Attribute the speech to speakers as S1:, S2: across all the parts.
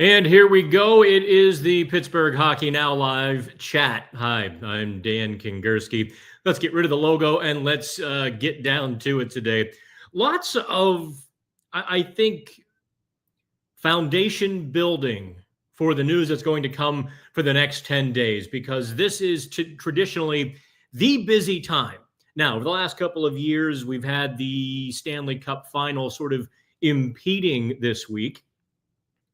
S1: And here we go. It is the Pittsburgh Hockey Now Live chat. Hi, I'm Dan Kingerski. Let's get rid of the logo and let's get down to it today. Lots of, I think, foundation building for the news that's going to come for the next 10 days, because this is traditionally the busy time. Now, over the last couple of years, we've had the Stanley Cup final sort of impeding this week.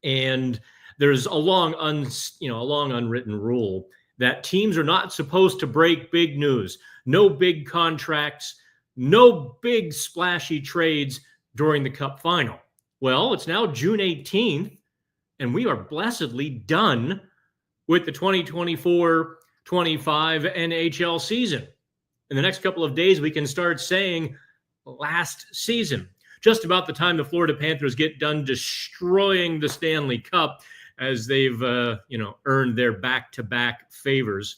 S1: And there's a long unwritten rule that teams are not supposed to break big news. No big contracts, no big splashy trades during the Cup final. Well, it's now June 18th, and we are blessedly done with the 2024-25 NHL season. In the next couple of days, we can start saying last season. Just about the time the Florida Panthers get done destroying the Stanley Cup, as they've earned their back-to-back favors.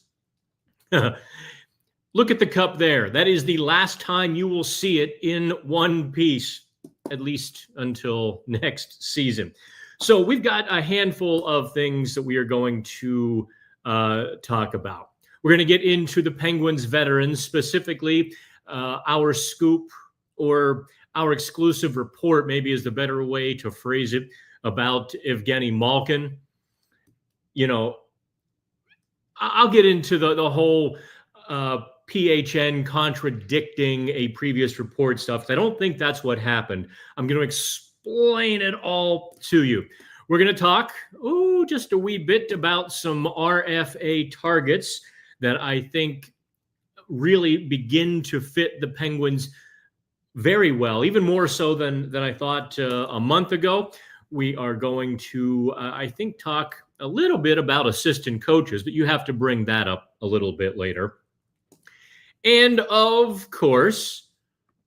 S1: Look at the cup there. That is the last time you will see it in one piece, at least until next season. So we've got a handful of things that we are going to talk about. We're going to get into the Penguins veterans, specifically our scoop, or our exclusive report, maybe is the better way to phrase it, about Evgeni Malkin. I'll get into the whole PHN contradicting a previous report stuff. I don't think that's what happened. I'm going to explain it all to you. We're going to talk just a wee bit about some RFA targets that I think really begin to fit the Penguins very well, even more so than I thought a month ago. We are going to, I think, talk a little bit about assistant coaches, but you have to bring that up a little bit later. And of course,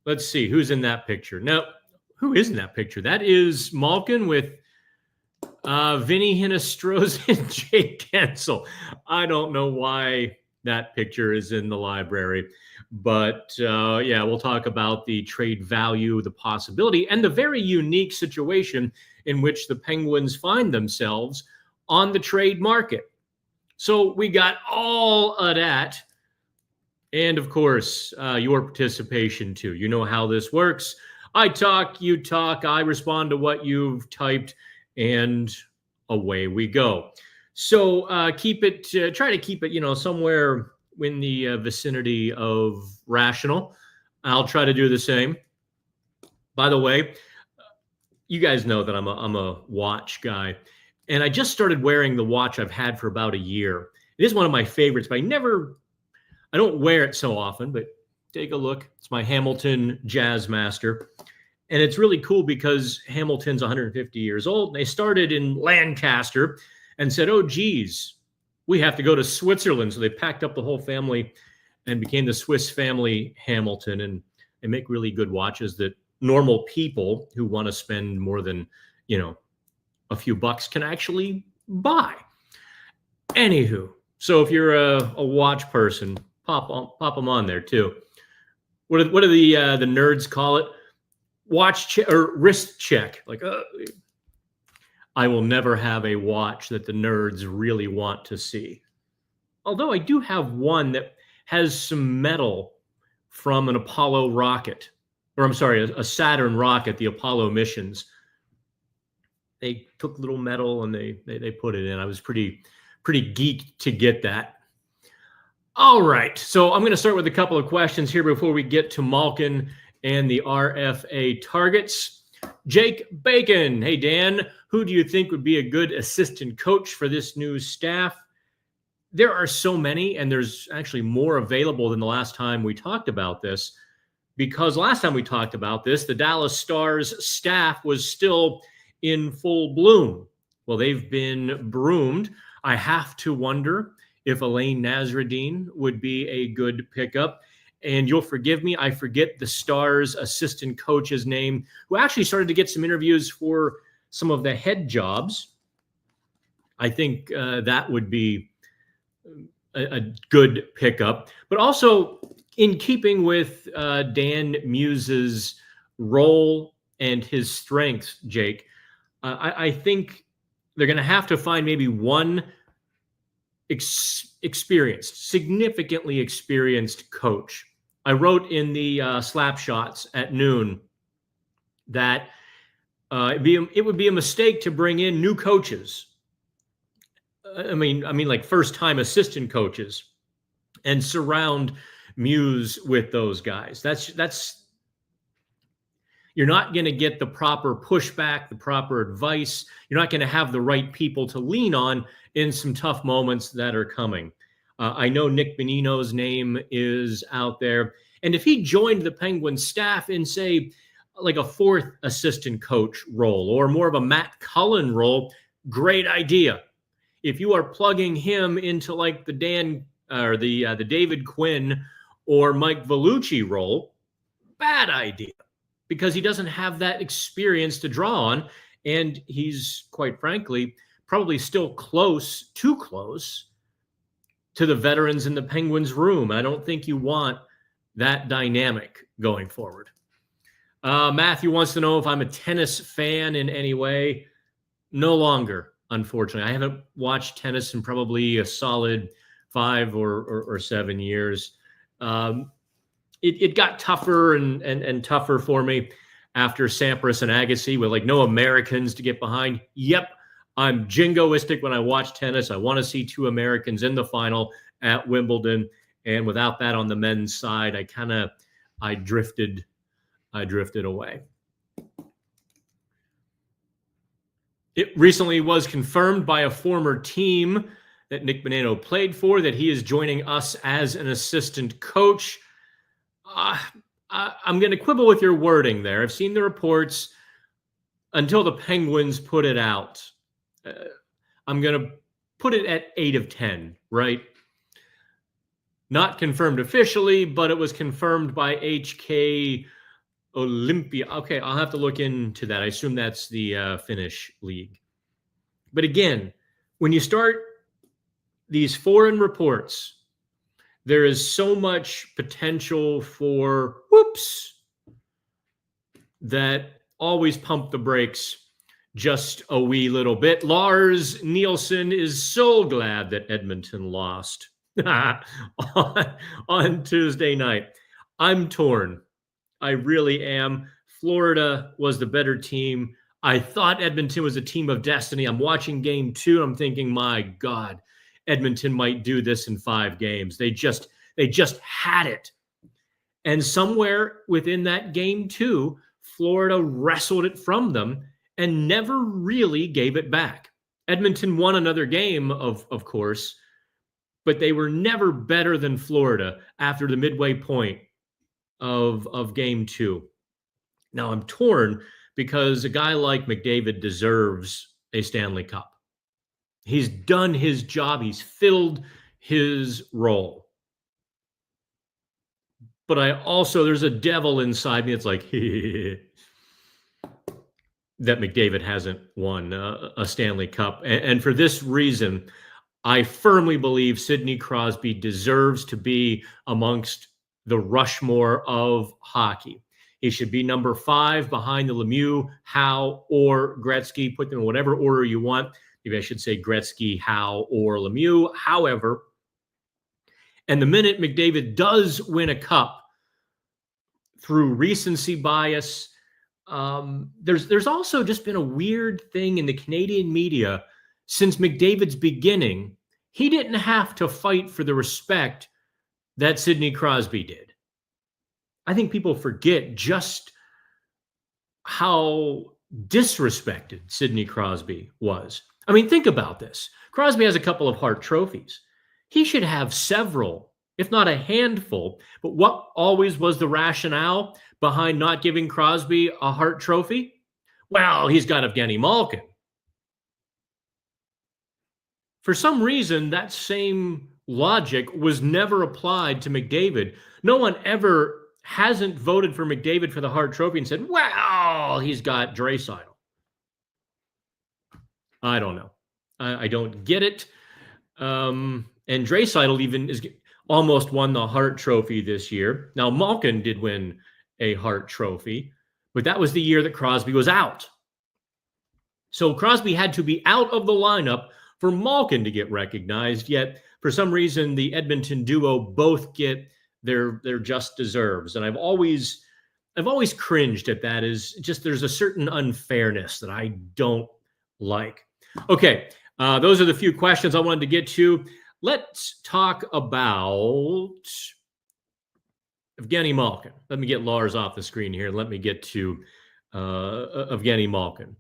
S1: let's see, who's in that picture? Now, who is in that picture? That is Malkin with Vinny Hinostroza and Jake Gensel. I don't know why that picture is in the library. But we'll talk about the trade value, the possibility, and the very unique situation in which the Penguins find themselves on the trade market. So we got all of that. And of course, your participation too. You know how this works. I talk, you talk, I respond to what you've typed, and away we go. So try to keep it, somewhere in the vicinity of rational. I'll try to do the same. By the way, you guys know that I'm a watch guy, and I just started wearing the watch I've had for about a year. It is one of my favorites, but I don't wear it so often, but take a look. It's my Hamilton Jazzmaster. And it's really cool because Hamilton's 150 years old, and they started in Lancaster and said, oh, geez, we have to go to Switzerland. So they packed up the whole family and became the Swiss Family Hamilton. And they make really good watches that normal people who want to spend more than, a few bucks can actually buy. Anywho, so if you're a watch person, pop them on there too. What do the nerds call it? Watch check or wrist check. Like, I will never have a watch that the nerds really want to see. Although I do have one that has some metal from an Apollo rocket, or I'm sorry, a Saturn rocket, the Apollo missions. They took little metal and they put it in. I was pretty geeked to get that. All right, so I'm going to start with a couple of questions here before we get to Malkin and the RFA targets. Jake Bacon. Hey, Dan, who do you think would be a good assistant coach for this new staff? There are so many, and there's actually more available than the last time we talked about this, because last time we talked about this, the Dallas Stars staff was still in full bloom. Well, they've been broomed. I have to wonder if Elaine Nasruddin would be a good pickup. And you'll forgive me, I forget the Stars assistant coach's name, who actually started to get some interviews for some of the head jobs. I think that would be a good pickup. But also, in keeping with Dan Muse's role and his strengths, Jake, I think they're going to have to find maybe one significantly experienced coach. I wrote in the Slap Shots at noon that it would be a mistake to bring in new coaches. I mean, like first-time assistant coaches, and surround Muse with those guys. That's you're not going to get the proper pushback, the proper advice. You're not going to have the right people to lean on in some tough moments that are coming. I know Nick Bonino's name is out there. And if he joined the Penguins staff in, say, like a fourth assistant coach role or more of a Matt Cullen role, great idea. If you are plugging him into like the the David Quinn or Mike Vellucci role, bad idea, because he doesn't have that experience to draw on. And he's, quite frankly, probably still too close to the veterans in the Penguins room. I don't think you want that dynamic going forward. Matthew wants to know if I'm a tennis fan in any way. No longer, unfortunately. I haven't watched tennis in probably a solid 5 or 7 years. It got tougher and tougher for me after Sampras and Agassi with like no Americans to get behind. Yep, I'm jingoistic when I watch tennis. I want to see 2 Americans in the final at Wimbledon. And without that on the men's side, I drifted away. It recently was confirmed by a former team that Nick Bonino played for that he is joining us as an assistant coach. I'm going to quibble with your wording there. I've seen the reports until the Penguins put it out. I'm going to put it at 8 of 10, right? Not confirmed officially, but it was confirmed by HK Olympia. Okay, I'll have to look into that. I assume that's the Finnish league. But again, when you start these foreign reports, there is so much potential for whoops that always pump the brakes just a wee little bit. Lars Nielsen is so glad that Edmonton lost on Tuesday night. I'm torn. I really am. Florida was the better team. I thought Edmonton was a team of destiny. I'm watching game 2. I'm thinking, my God, Edmonton might do this in 5 games. They just had it. And somewhere within that game 2, Florida wrestled it from them and never really gave it back. Edmonton won another game, of course, but they were never better than Florida after the midway point of game 2. Now I'm torn because a guy like McDavid deserves a Stanley Cup. He's done his job. He's filled his role. But there's a devil inside me that's like, that McDavid hasn't won a Stanley Cup. And for this reason, I firmly believe Sidney Crosby deserves to be amongst the Rushmore of hockey. He should be number 5 behind the Lemieux, Howe, or Gretzky. Put them in whatever order you want. Maybe I should say Gretzky, Howe, or Lemieux. However, and the minute McDavid does win a cup through recency bias, there's also just been a weird thing in the Canadian media since McDavid's beginning. He didn't have to fight for the respect that Sidney Crosby did. I think people forget just how disrespected Sidney Crosby was. I mean, think about this. Crosby has a couple of Hart trophies. He should have several, if not a handful. But what always was the rationale behind not giving Crosby a Hart trophy? Well, he's got Evgeni Malkin. For some reason, that same logic was never applied to McDavid. No one ever hasn't voted for McDavid for the Hart Trophy and said, well, he's got Draisaitl. I don't know. I don't get it. And Draisaitl even almost won the Hart Trophy this year. Now, Malkin did win a Hart Trophy, but that was the year that Crosby was out. So Crosby had to be out of the lineup for Malkin to get recognized, yet for some reason the Edmonton duo both get their just deserves. And I've always cringed at that. Is just there's a certain unfairness that I don't like. Okay, those are the few questions I wanted to get to. Let's talk about Evgeni Malkin. Let me get Lars off the screen here. Let me get to Evgeni Malkin.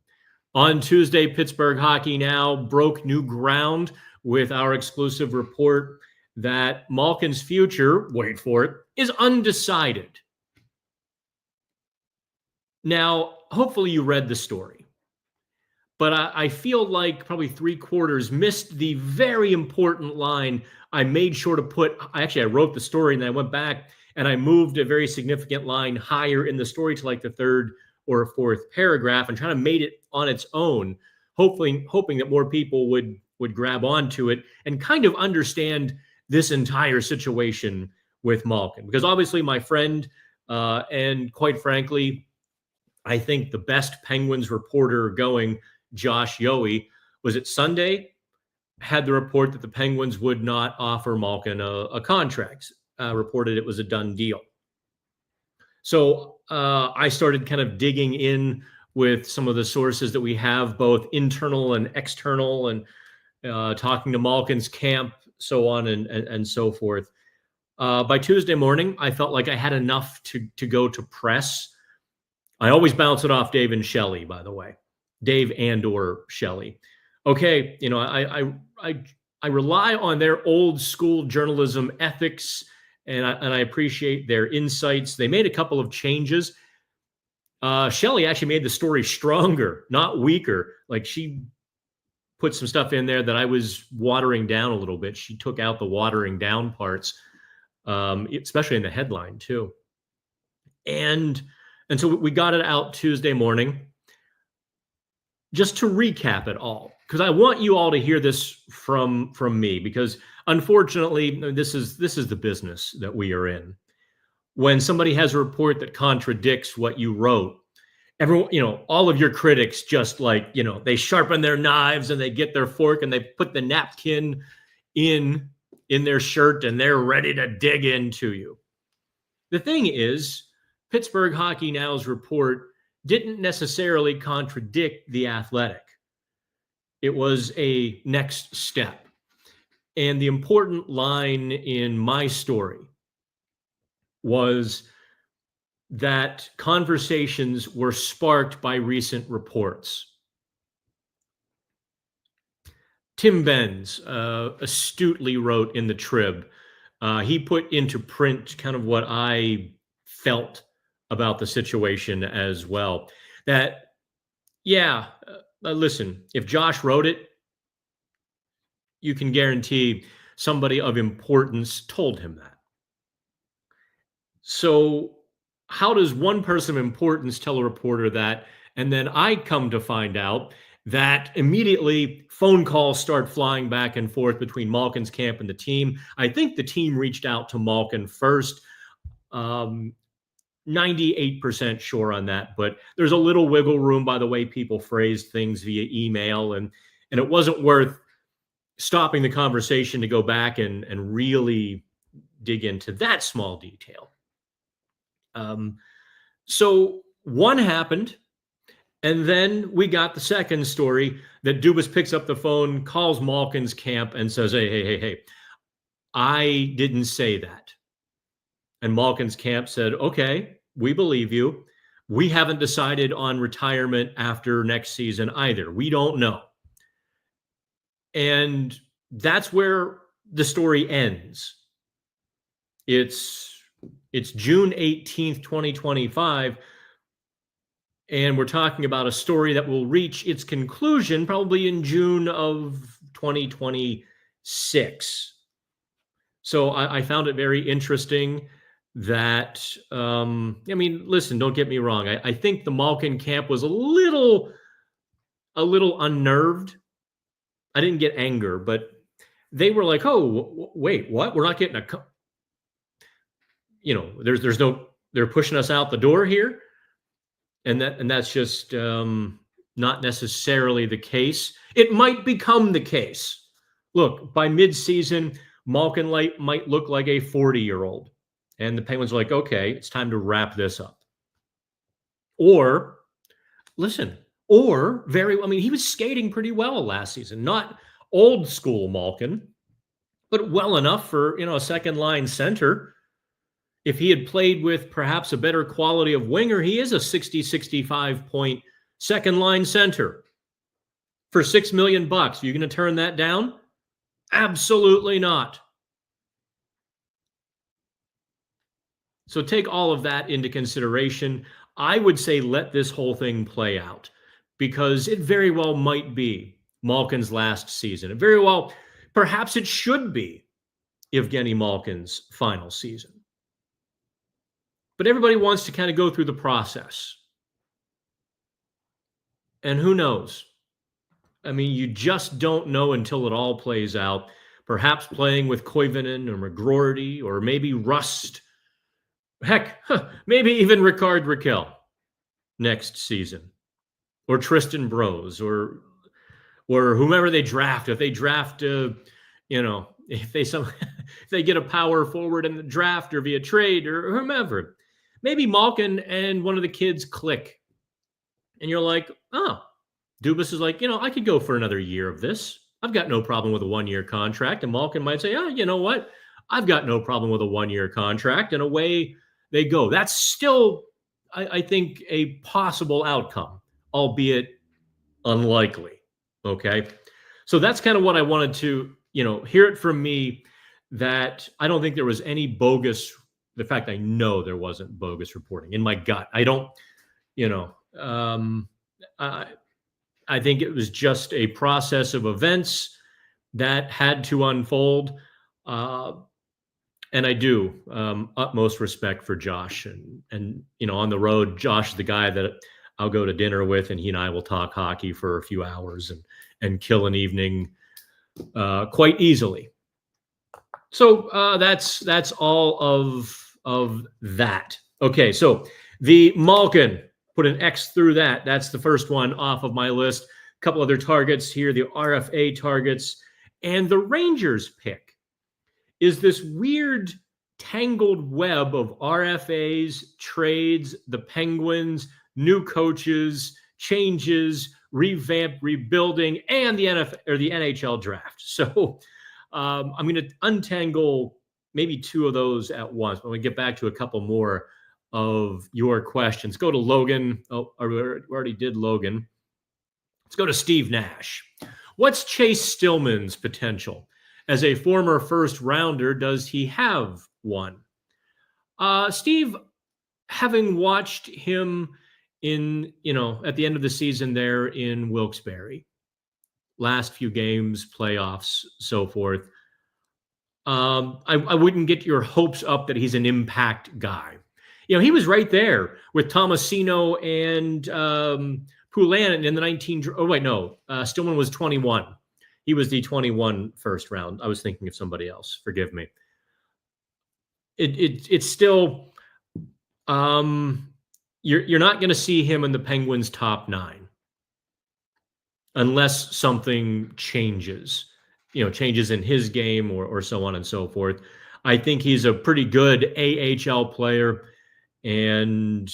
S1: On Tuesday, Pittsburgh Hockey Now broke new ground with our exclusive report that Malkin's future, wait for it, is undecided. Now, hopefully you read the story, but I feel like probably 3/4 missed the very important line I made sure to put. I wrote the story and then I went back and I moved a very significant line higher in the story to like the third or fourth paragraph and trying to make it on its own, hoping that more people would grab onto it and kind of understand this entire situation with Malkin. Because obviously my friend, and quite frankly, I think the best Penguins reporter going, Josh Yohe, was it Sunday, had the report that the Penguins would not offer Malkin a contract, reported it was a done deal. So I started kind of digging in with some of the sources that we have, both internal and external, and talking to Malkin's camp, so on and so forth. By Tuesday morning, I felt like I had enough to go to press. I always bounce it off Dave and Shelley, by the way, Dave and/or Shelley. Okay, I rely on their old school journalism ethics, and I appreciate their insights. They made a couple of changes. Shelley actually made the story stronger, not weaker. Like she put some stuff in there that I was watering down a little bit. She took out the watering down parts, especially in the headline too. And so we got it out Tuesday morning. Just to recap it all, because I want you all to hear this from me, because unfortunately, this is the business that we are in. When somebody has a report that contradicts what you wrote, everyone, all of your critics just they sharpen their knives and they get their fork and they put the napkin in their shirt and they're ready to dig into you. The thing is, Pittsburgh Hockey Now's report didn't necessarily contradict The Athletic. It was a next step. And the important line in my story was that conversations were sparked by recent reports. Tim Benz astutely wrote in the Trib. He put into print kind of what I felt about the situation as well. That, listen, if Josh wrote it, you can guarantee somebody of importance told him that. So how does one person of importance tell a reporter that? And then I come to find out that immediately phone calls start flying back and forth between Malkin's camp and the team. I think the team reached out to Malkin first. 98% sure on that, but there's a little wiggle room by the way people phrased things via email, and it wasn't worth stopping the conversation to go back and really dig into that small detail. So one happened, and then we got the second story that Dubas picks up the phone, calls Malkin's camp, and says, hey, I didn't say that. And Malkin's camp said, okay, we believe you. We haven't decided on retirement after next season either. We don't know. And that's where the story ends. It's June 18th, 2025. And we're talking about a story that will reach its conclusion probably in June of 2026. So I found it very interesting that, listen, don't get me wrong. I think the Malkin camp was a little unnerved. I didn't get anger, but they were like, oh, wait, what? We're not getting there's no, they're pushing us out the door here. And that's just not not necessarily the case. It might become the case. Look, by midseason, Malkin might look like a 40-year-old. And the Penguins are like, okay, it's time to wrap this up. Or, listen, or I mean, he was skating pretty well last season. Not old school Malkin, but well enough for, a second line center. If he had played with perhaps a better quality of winger, he is a 60, 65 point second line center for $6 million. Are you going to turn that down? Absolutely not. So take all of that into consideration. I would say let this whole thing play out, because it very well might be Malkin's last season. It very well, perhaps it should be Evgeni Malkin's final season. But everybody wants to kind of go through the process. And who knows? I mean, you just don't know until it all plays out. Perhaps playing with Koivunen or McGroarty or maybe Rust. Heck, maybe even Rickard Rakell next season. Or Tristan Brose or whomever they draft. If they draft, if they get a power forward in the draft or via trade or whomever. Maybe Malkin and one of the kids click. And you're like, oh, Dubas is like, I could go for another year of this. I've got no problem with a 1-year contract. And Malkin might say, you know what? I've got no problem with a 1-year contract. And away they go. That's still, I think, a possible outcome, albeit unlikely. Okay. So that's kind of what I wanted to, hear it from me, that I don't think there was any bogus. The fact I know there wasn't bogus reporting in my gut. I don't, I think it was just a process of events that had to unfold. And I do utmost respect for Josh. And on the road, Josh is the guy that I'll go to dinner with, and he and I will talk hockey for a few hours and kill an evening quite easily. So that's all of that. Okay, so the Malkin, put an X through that. That's the first one off of my list. A couple other targets here, the RFA targets, and the Rangers pick is this weird tangled web of RFAs, trades, the Penguins, new coaches, changes, revamp, rebuilding, and the NHL draft. So I'm going to untangle maybe two of those at once, but we get back to a couple more of your questions. Go to Logan. Oh, we already did Logan. Let's go to Steve Nash. What's Chase Stillman's potential? As a former first rounder, does he have one? Steve, having watched him in, at the end of the season there in Wilkes-Barre, last few games, playoffs, so forth, I wouldn't get your hopes up that he's an impact guy. He was right there with Tomasino and Poulin in the Stillman was 21. He was the 21 first round. I was thinking of somebody else. Forgive me. It's still, you're not going to see him in the Penguins' top 9 unless something changes. Changes in his game or so on and so forth. I think he's a pretty good AHL player, and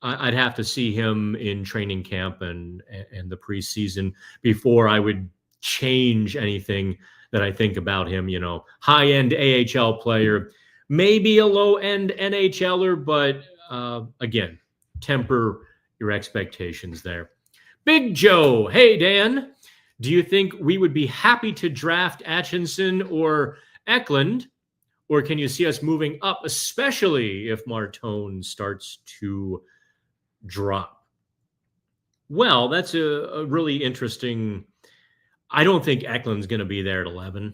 S1: I'd have to see him in training camp and the preseason before I would change anything that I think about him. High-end AHL player, maybe a low-end NHLer, but again, temper your expectations there. Big Joe, hey, Dan. Do you think we would be happy to draft Atchison or Eklund, or can you see us moving up, especially if Martone starts to drop? Well, that's a really interesting. I don't think Eklund's going to be there at 11.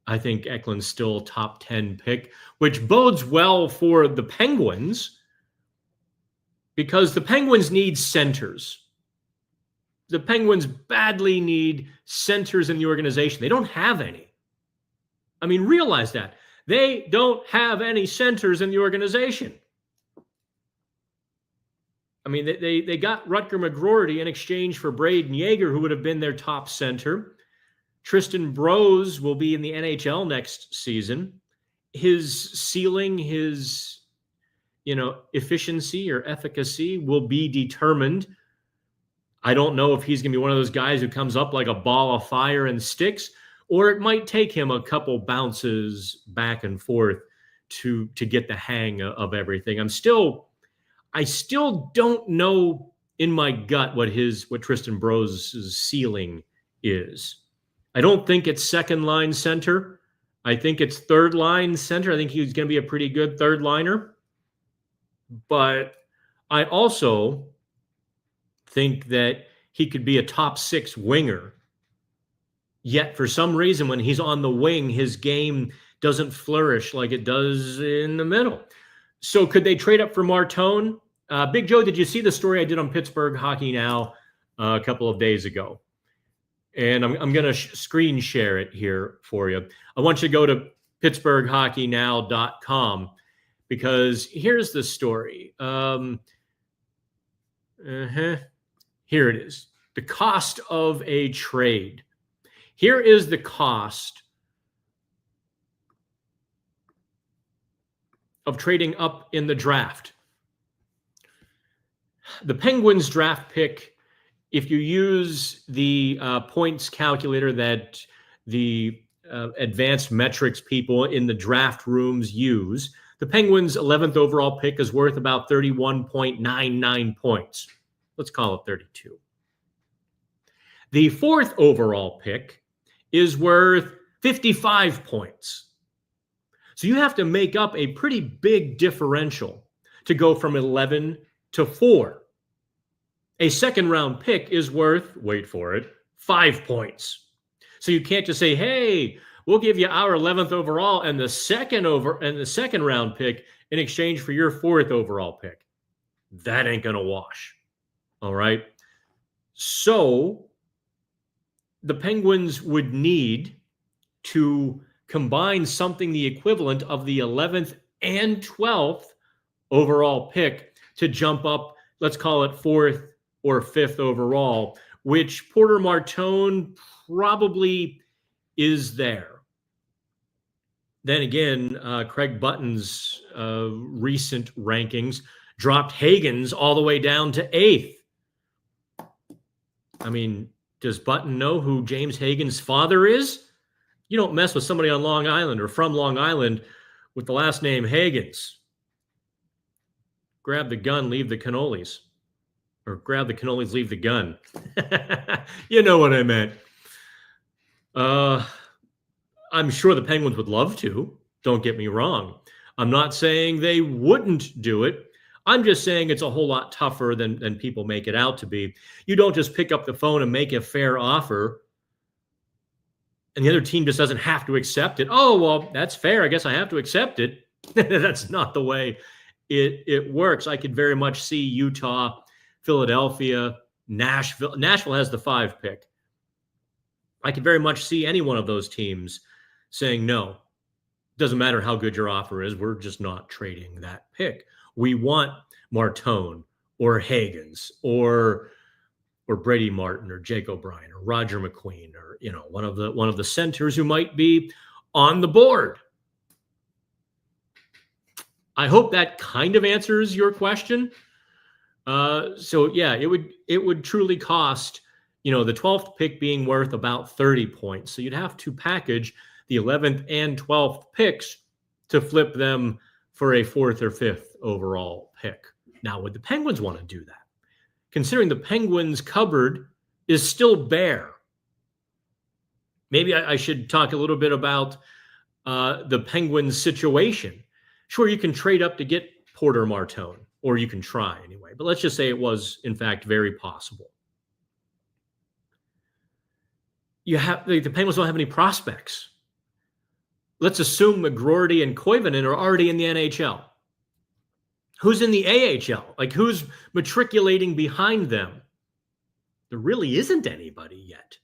S1: I think Eklund's still a top 10 pick, which bodes well for the Penguins because the Penguins need centers. The Penguins badly need centers in the organization. They don't have any. I mean, realize that. They don't have any centers in the organization. I mean, they got Rutger McGroarty in exchange for Braden Yeager, who would have been their top center. Tristan Brose will be in the NHL next season. His ceiling, his efficiency or efficacy will be determined. I don't know if he's going to be one of those guys who comes up like a ball of fire and sticks, or it might take him a couple bounces back and forth to get the hang of everything. I still don't know in my gut what Tristan Brose's ceiling is. I don't think it's second line center. I think it's third line center. I think he's going to be a pretty good third liner. But I also think that he could be a top six winger. Yet for some reason, when he's on the wing, his game doesn't flourish like it does in the middle. So could they trade up for Martone? Big Joe, did you see the story I did on Pittsburgh Hockey Now a couple of days ago? And I'm going to screen share it here for you. I want you to go to pittsburghhockeynow.com because here's the story. Here it is. The cost of a trade. Here is the cost of trading up in the draft. The Penguins draft pick, if you use the points calculator that the advanced metrics people in the draft rooms use, the Penguins' 11th overall pick is worth about 31.99 points. Let's call it 32. The 4th overall pick is worth 55 points. So you have to make up a pretty big differential to go from 11 to 4. A second round pick is worth, wait for it, 5 points. So you can't just say, hey, we'll give you our 11th overall and the second round pick in exchange for your 4th overall pick. That ain't going to wash. All right. So the Penguins would need to combine something the equivalent of the 11th and 12th overall pick to jump up, let's call it 4th or 5th overall, which Porter Martone probably is there. Then again, Craig Button's recent rankings dropped Hagens all the way down to 8th. I mean, does Button know who James Hagen's father is? You don't mess with somebody on Long Island or from Long Island with the last name Hagens. Grab the gun, leave the cannolis. Or grab the cannolis, leave the gun. You know what I meant. I'm sure the Penguins would love to. Don't get me wrong. I'm not saying they wouldn't do it. I'm just saying it's a whole lot tougher than people make it out to be. You don't just pick up the phone and make a fair offer, and the other team just doesn't have to accept it. Oh, well, that's fair. I guess I have to accept it. That's not the way it works. I could very much see Utah, Philadelphia, Nashville. Nashville has the 5 pick. I could very much see any one of those teams saying, no, doesn't matter how good your offer is. We're just not trading that pick. We want Martone or Hagens or Brady Martin or Jake O'Brien or Roger McQueen or one of the centers who might be on the board. I hope that kind of answers your question. So yeah, it would truly cost the 12th pick being worth about 30 points. So you'd have to package the 11th and 12th picks to flip them for a 4th or 5th overall pick. Now, would the Penguins want to do that? Considering the Penguins' cupboard is still bare. Maybe I should talk a little bit about the Penguins' situation. Sure, you can trade up to get Porter Martone, or you can try anyway. But let's just say it was, in fact, very possible. The Penguins don't have any prospects. Let's assume McGroarty and Koivunen are already in the NHL. Who's in the AHL? Like, who's matriculating behind them? There really isn't anybody yet.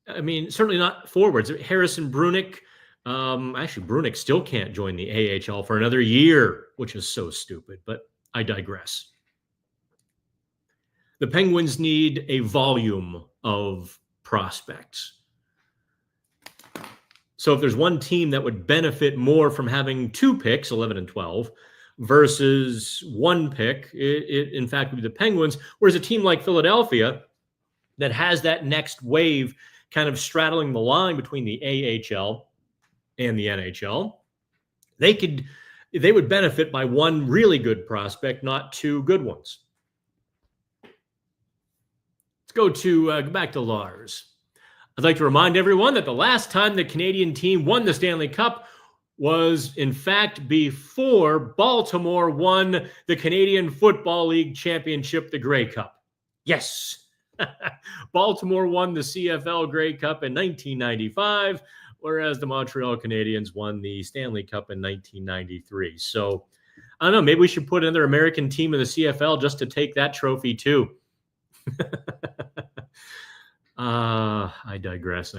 S1: I mean, certainly not forwards. Harrison Brunick. Actually, Brunick still can't join the AHL for another year, which is so stupid, but I digress. The Penguins need a volume of prospects. So if there's one team that would benefit more from having 2 picks, 11 and 12, versus 1 pick, it in fact would be the Penguins, whereas a team like Philadelphia that has that next wave kind of straddling the line between the AHL and the NHL, they would benefit by 1 really good prospect, not 2 good ones. Let's go back to Lars. I'd like to remind everyone that the last time the Canadian team won the Stanley Cup was, in fact, before Baltimore won the Canadian Football League Championship, the Grey Cup. Yes, Baltimore won the CFL Grey Cup in 1995, whereas the Montreal Canadiens won the Stanley Cup in 1993. So, I don't know, maybe we should put another American team in the CFL just to take that trophy too. I digress.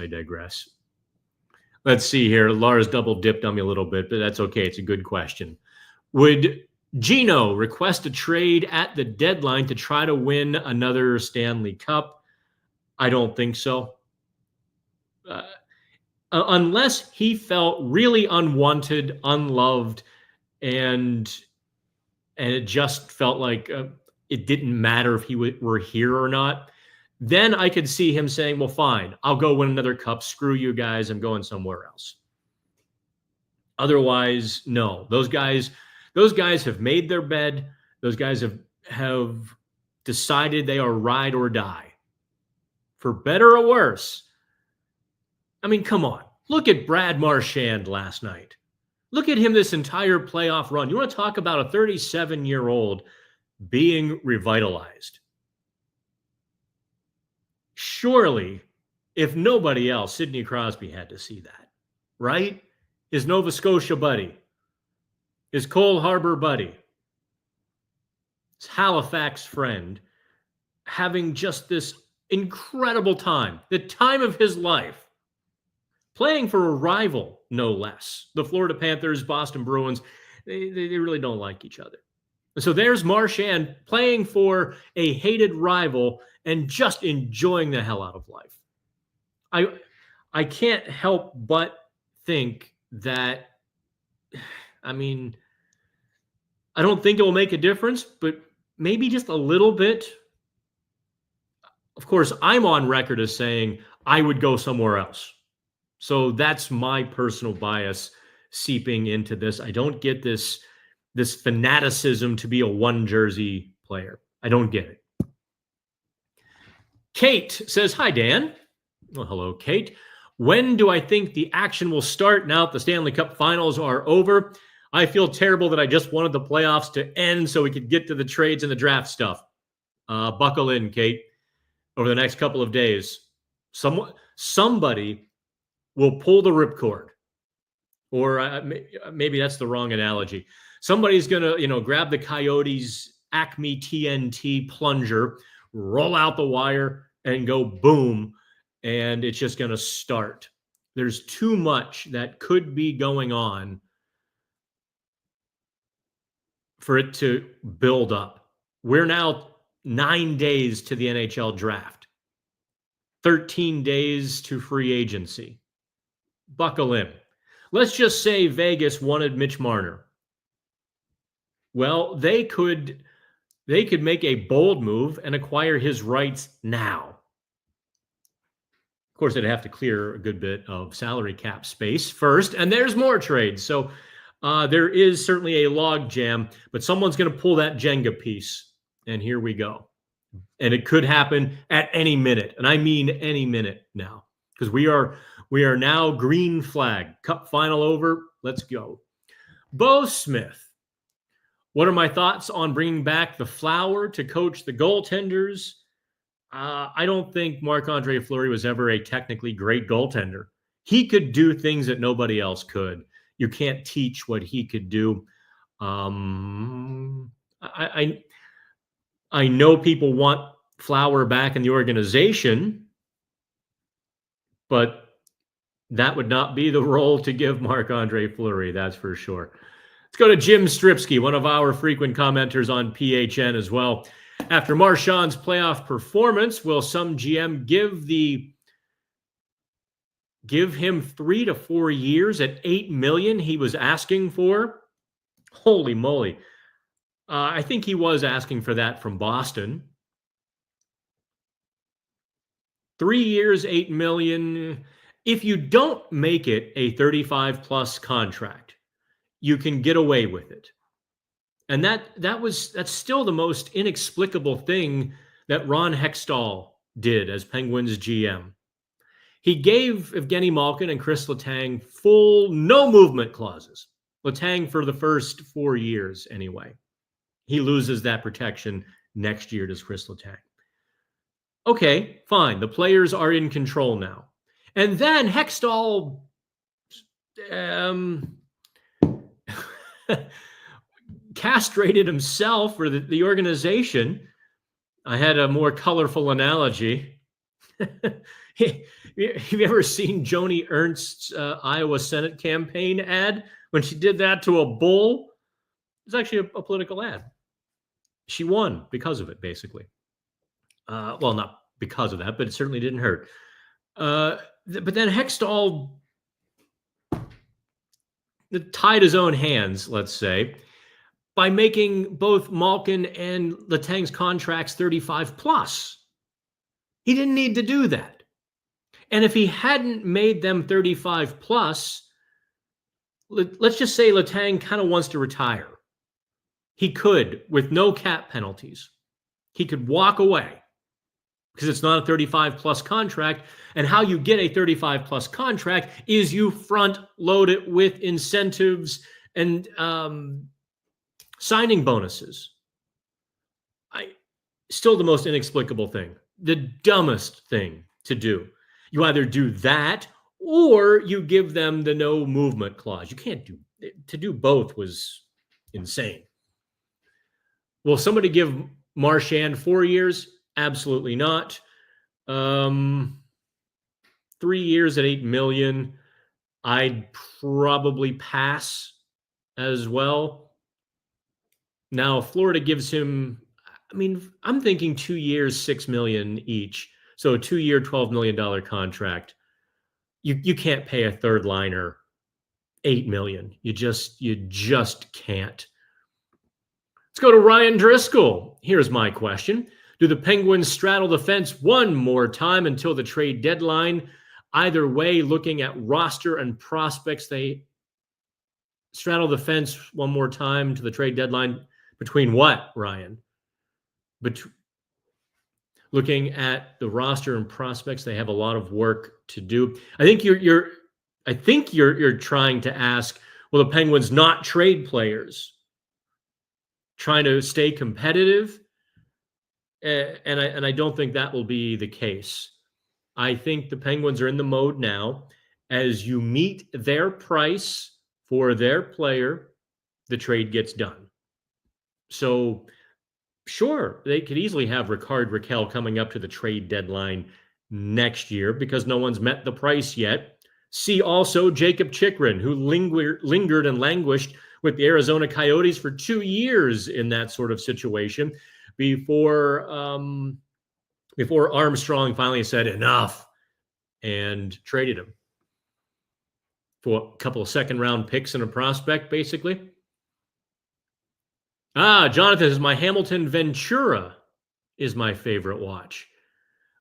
S1: Let's see here. Lars double dipped on me a little bit, but that's okay. It's a good question. Would Gino request a trade at the deadline to try to win another Stanley Cup? I don't think so. Unless he felt really unwanted, unloved, and it just felt like it didn't matter if he were here or not, then I could see him saying, well, fine, I'll go win another cup. Screw you guys. I'm going somewhere else. Otherwise, no. Those guys have made their bed. Those guys have decided they are ride or die. For better or worse. I mean, come on. Look at Brad Marchand last night. Look at him this entire playoff run. You want to talk about a 37-year-old being revitalized? Surely, if nobody else, Sidney Crosby had to see that, right? His Nova Scotia buddy, his Cole Harbour buddy, his Halifax friend, having just this incredible time, the time of his life, playing for a rival, no less. The Florida Panthers, Boston Bruins, they really don't like each other. So there's Marchand playing for a hated rival and just enjoying the hell out of life. I can't help but think that, I mean, I don't think it will make a difference, but maybe just a little bit. Of course, I'm on record as saying I would go somewhere else. So that's my personal bias seeping into this. I don't get this fanaticism to be a one jersey player. I don't get it. Kate says, hi, Dan. Well, hello, Kate. When do I think the action will start now that the Stanley Cup finals are over? I feel terrible that I just wanted the playoffs to end so we could get to the trades and the draft stuff. Buckle in, Kate. Over the next couple of days, somebody will pull the ripcord. Or maybe that's the wrong analogy. Somebody's going to, grab the Coyotes Acme TNT plunger, roll out the wire, and go boom, and it's just going to start. There's too much that could be going on for it to build up. We're now 9 days to the NHL draft, 13 days to free agency. Buckle in. Let's just say Vegas wanted Mitch Marner. Well, they could make a bold move and acquire his rights now. Of course, they'd have to clear a good bit of salary cap space first, and there's more trades. So there is certainly a log jam, but someone's going to pull that Jenga piece, and here we go. And it could happen at any minute, and I mean any minute now, because we are now green flag. Cup final over. Let's go. Bo Smith. What are my thoughts on bringing back the Flower to coach the goaltenders? I don't think Marc-Andre Fleury was ever a technically great goaltender. He could do things that nobody else could. You can't teach what he could do. I know people want Flower back in the organization, but that would not be the role to give Marc-Andre Fleury, that's for sure. Let's go to Jim Stripsky, one of our frequent commenters on PHN as well. After Marchand's playoff performance, will some GM give him 3 to 4 years at $8 million he was asking for? Holy moly. I think he was asking for that from Boston. 3 years, $8 million. If you don't make it a 35 plus contract, you can get away with it. And that's still the most inexplicable thing that Ron Hextall did as Penguins GM. He gave Evgeni Malkin and Chris Letang full no movement clauses. Letang for the first 4 years anyway. He loses that protection next year, does Chris Letang. Okay, fine. The players are in control now. And then Hextall castrated himself or the organization. I had a more colorful analogy. Have you ever seen Joni Ernst's Iowa Senate campaign ad when she did that to a bull? It's actually a political ad. She won because of it, basically. Well, not because of that, but it certainly didn't hurt. But then Hextall tied his own hands, let's say, by making both Malkin and Letang's contracts 35 plus. He didn't need to do that. And if he hadn't made them 35 plus, let's just say Letang kind of wants to retire. He could, with no cap penalties. He could walk away because it's not a 35 plus contract. And how you get a 35 plus contract is you front load it with incentives and signing bonuses. Still the most inexplicable thing, the dumbest thing to do. You either do that or you give them the no movement clause. You can't to do both was insane. Will somebody give Marchand 4 years? Absolutely not. 3 years at $8 million. I'd probably pass as well. Now, Florida gives him, I'm thinking 2 years, $6 million each. So a 2-year, $12 million contract. You can't pay a third liner $8 million. You just can't. Let's go to Ryan Driscoll. Here's my question. Do the Penguins straddle the fence one more time until the trade deadline? Either way, looking at roster and prospects, they straddle the fence one more time to the trade deadline. Between what, Ryan? Looking at the roster and prospects, they have a lot of work to do. I think you're trying to ask, will the Penguins not trade players? Trying to stay competitive? And I don't think that will be the case. I think the Penguins are in the mode now. As you meet their price for their player, the trade gets done. So, sure, they could easily have Rickard Rakell coming up to the trade deadline next year because no one's met the price yet. See also Jacob Chikrin, who lingered and languished with the Arizona Coyotes for 2 years in that sort of situation before Armstrong finally said enough and traded him for a couple of second-round picks and a prospect, basically. Jonathan says, my Hamilton Ventura is my favorite watch.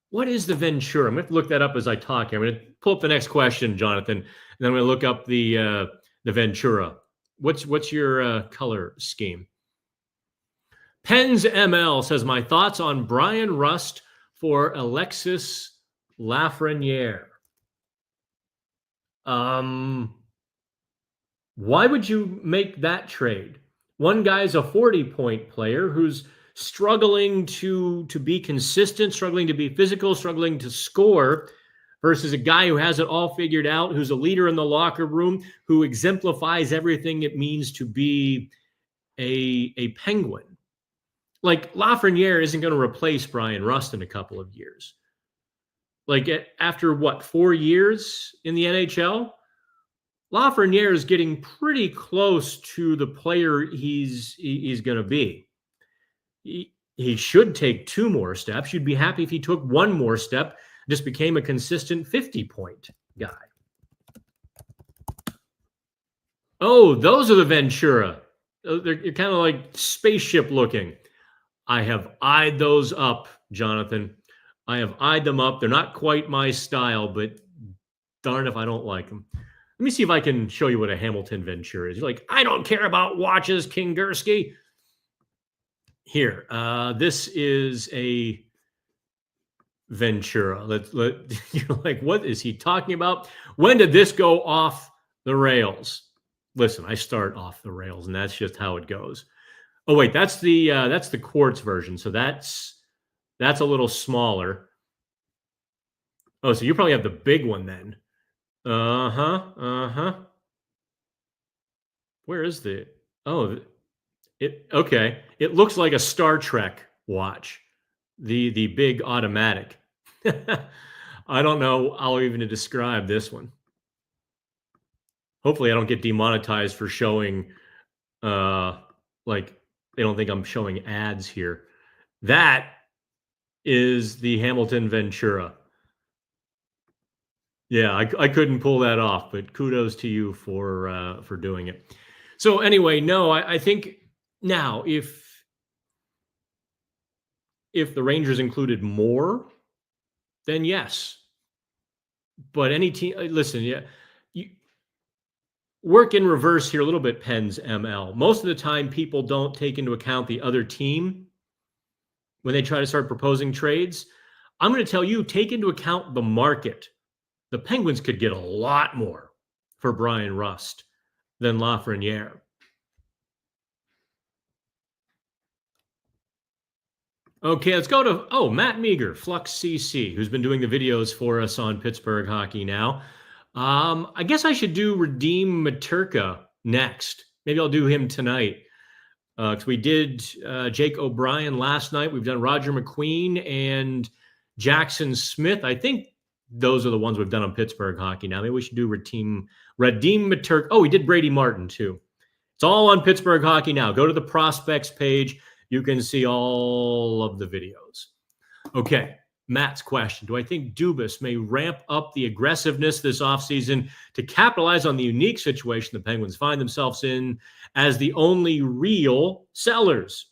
S1: What is the Ventura? I'm going to look that up as I talk here. I'm going to pull up the next question, Jonathan, and then I'm going to look up the Ventura. What's your color scheme? Pens ML says, my thoughts on Brian Rust for Alexis Lafreniere. Why would you make that trade? One guy's a 40-point player who's struggling to be consistent, struggling to be physical, struggling to score, versus a guy who has it all figured out, who's a leader in the locker room, who exemplifies everything it means to be a Penguin. Like, Lafreniere isn't going to replace Brian Rust in a couple of years. Like, after, 4 years in the NHL? Lafreniere is getting pretty close to the player he's going to be. he should take 2 more steps. You'd be happy if he took 1 more step, just became a consistent 50-point guy. Oh, those are the Ventura. They're kind of like spaceship looking. I have eyed those up, Jonathan. I have eyed them up. They're not quite my style, but darn if I don't like them. Let me see if I can show you what a Hamilton Ventura is. You're like, I don't care about watches, Kingerski. Here, this is a Ventura. You're like, what is he talking about? When did this go off the rails? Listen, I start off the rails, and that's just how it goes. Oh wait, that's the quartz version. So that's a little smaller. Oh, so you probably have the big one then. Where is the? Oh, okay. It looks like a Star Trek watch. The big automatic. I don't know how even to describe this one. Hopefully I don't get demonetized for showing like they don't think I'm showing ads here. That is the Hamilton Ventura. Yeah, I couldn't pull that off, but kudos to you for doing it. So anyway, no, I think now if the Rangers included more, then yes. But any team, listen, yeah, you work in reverse here a little bit, Pens ML. Most of the time, people don't take into account the other team when they try to start proposing trades. I'm going to tell you, take into account the market. The Penguins could get a lot more for Brian Rust than Lafreniere. Okay, let's go to, Matt Meager, Flux CC, who's been doing the videos for us on Pittsburgh Hockey Now. I guess I should do Redeem Materka next. Maybe I'll do him tonight. Because we did Jake O'Brien last night. We've done Roger McQueen and Jackson Smith. I think those are the ones we've done on Pittsburgh Hockey Now. Maybe we should do Redeem Materka. Oh, we did Brady Martin too. It's all on Pittsburgh Hockey Now. Go to the prospects page. You can see all of the videos. Okay, Matt's question. Do I think Dubas may ramp up the aggressiveness this offseason to capitalize on the unique situation the Penguins find themselves in as the only real sellers?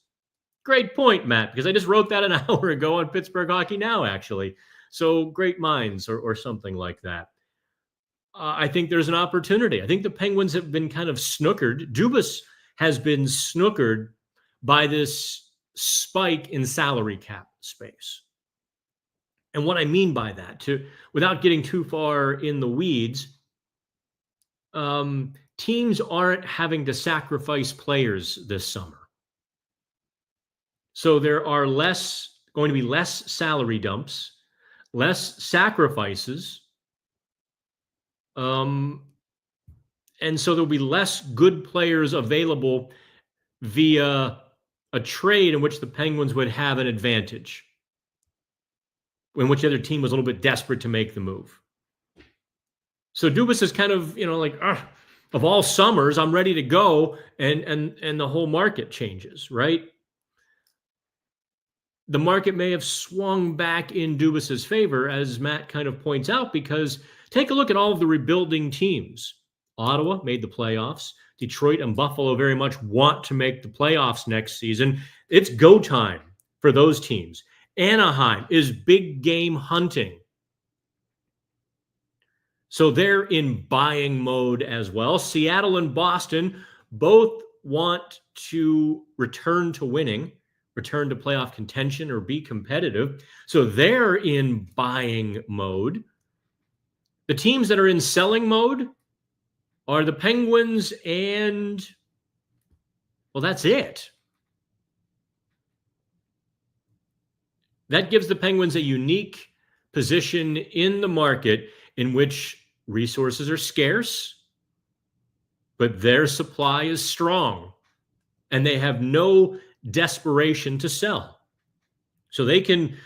S1: Great point, Matt, because I just wrote that an hour ago on Pittsburgh Hockey Now, actually. So great minds or something like that. I think there's an opportunity. I think the Penguins have been kind of snookered. Dubas has been snookered by this spike in salary cap space. And what I mean by that, without getting too far in the weeds, teams aren't having to sacrifice players this summer. So there are going to be less salary dumps, less sacrifices, and so there'll be less good players available via a trade in which the Penguins would have an advantage, in which the other team was a little bit desperate to make the move. So Dubas is kind of, like, of all summers, I'm ready to go, and the whole market changes, right? The market may have swung back in Dubas's favor, as Matt kind of points out, because take a look at all of the rebuilding teams. Ottawa made the playoffs. Detroit and Buffalo very much want to make the playoffs next season. It's go time for those teams. Anaheim is big game hunting. So they're in buying mode as well. Seattle and Boston both want to return to winning, return to playoff contention, or be competitive. So they're in buying mode. The teams that are in selling mode are the Penguins and, well, that's it. That gives the Penguins a unique position in the market in which resources are scarce, but their supply is strong, and they have no desperation to sell. So they can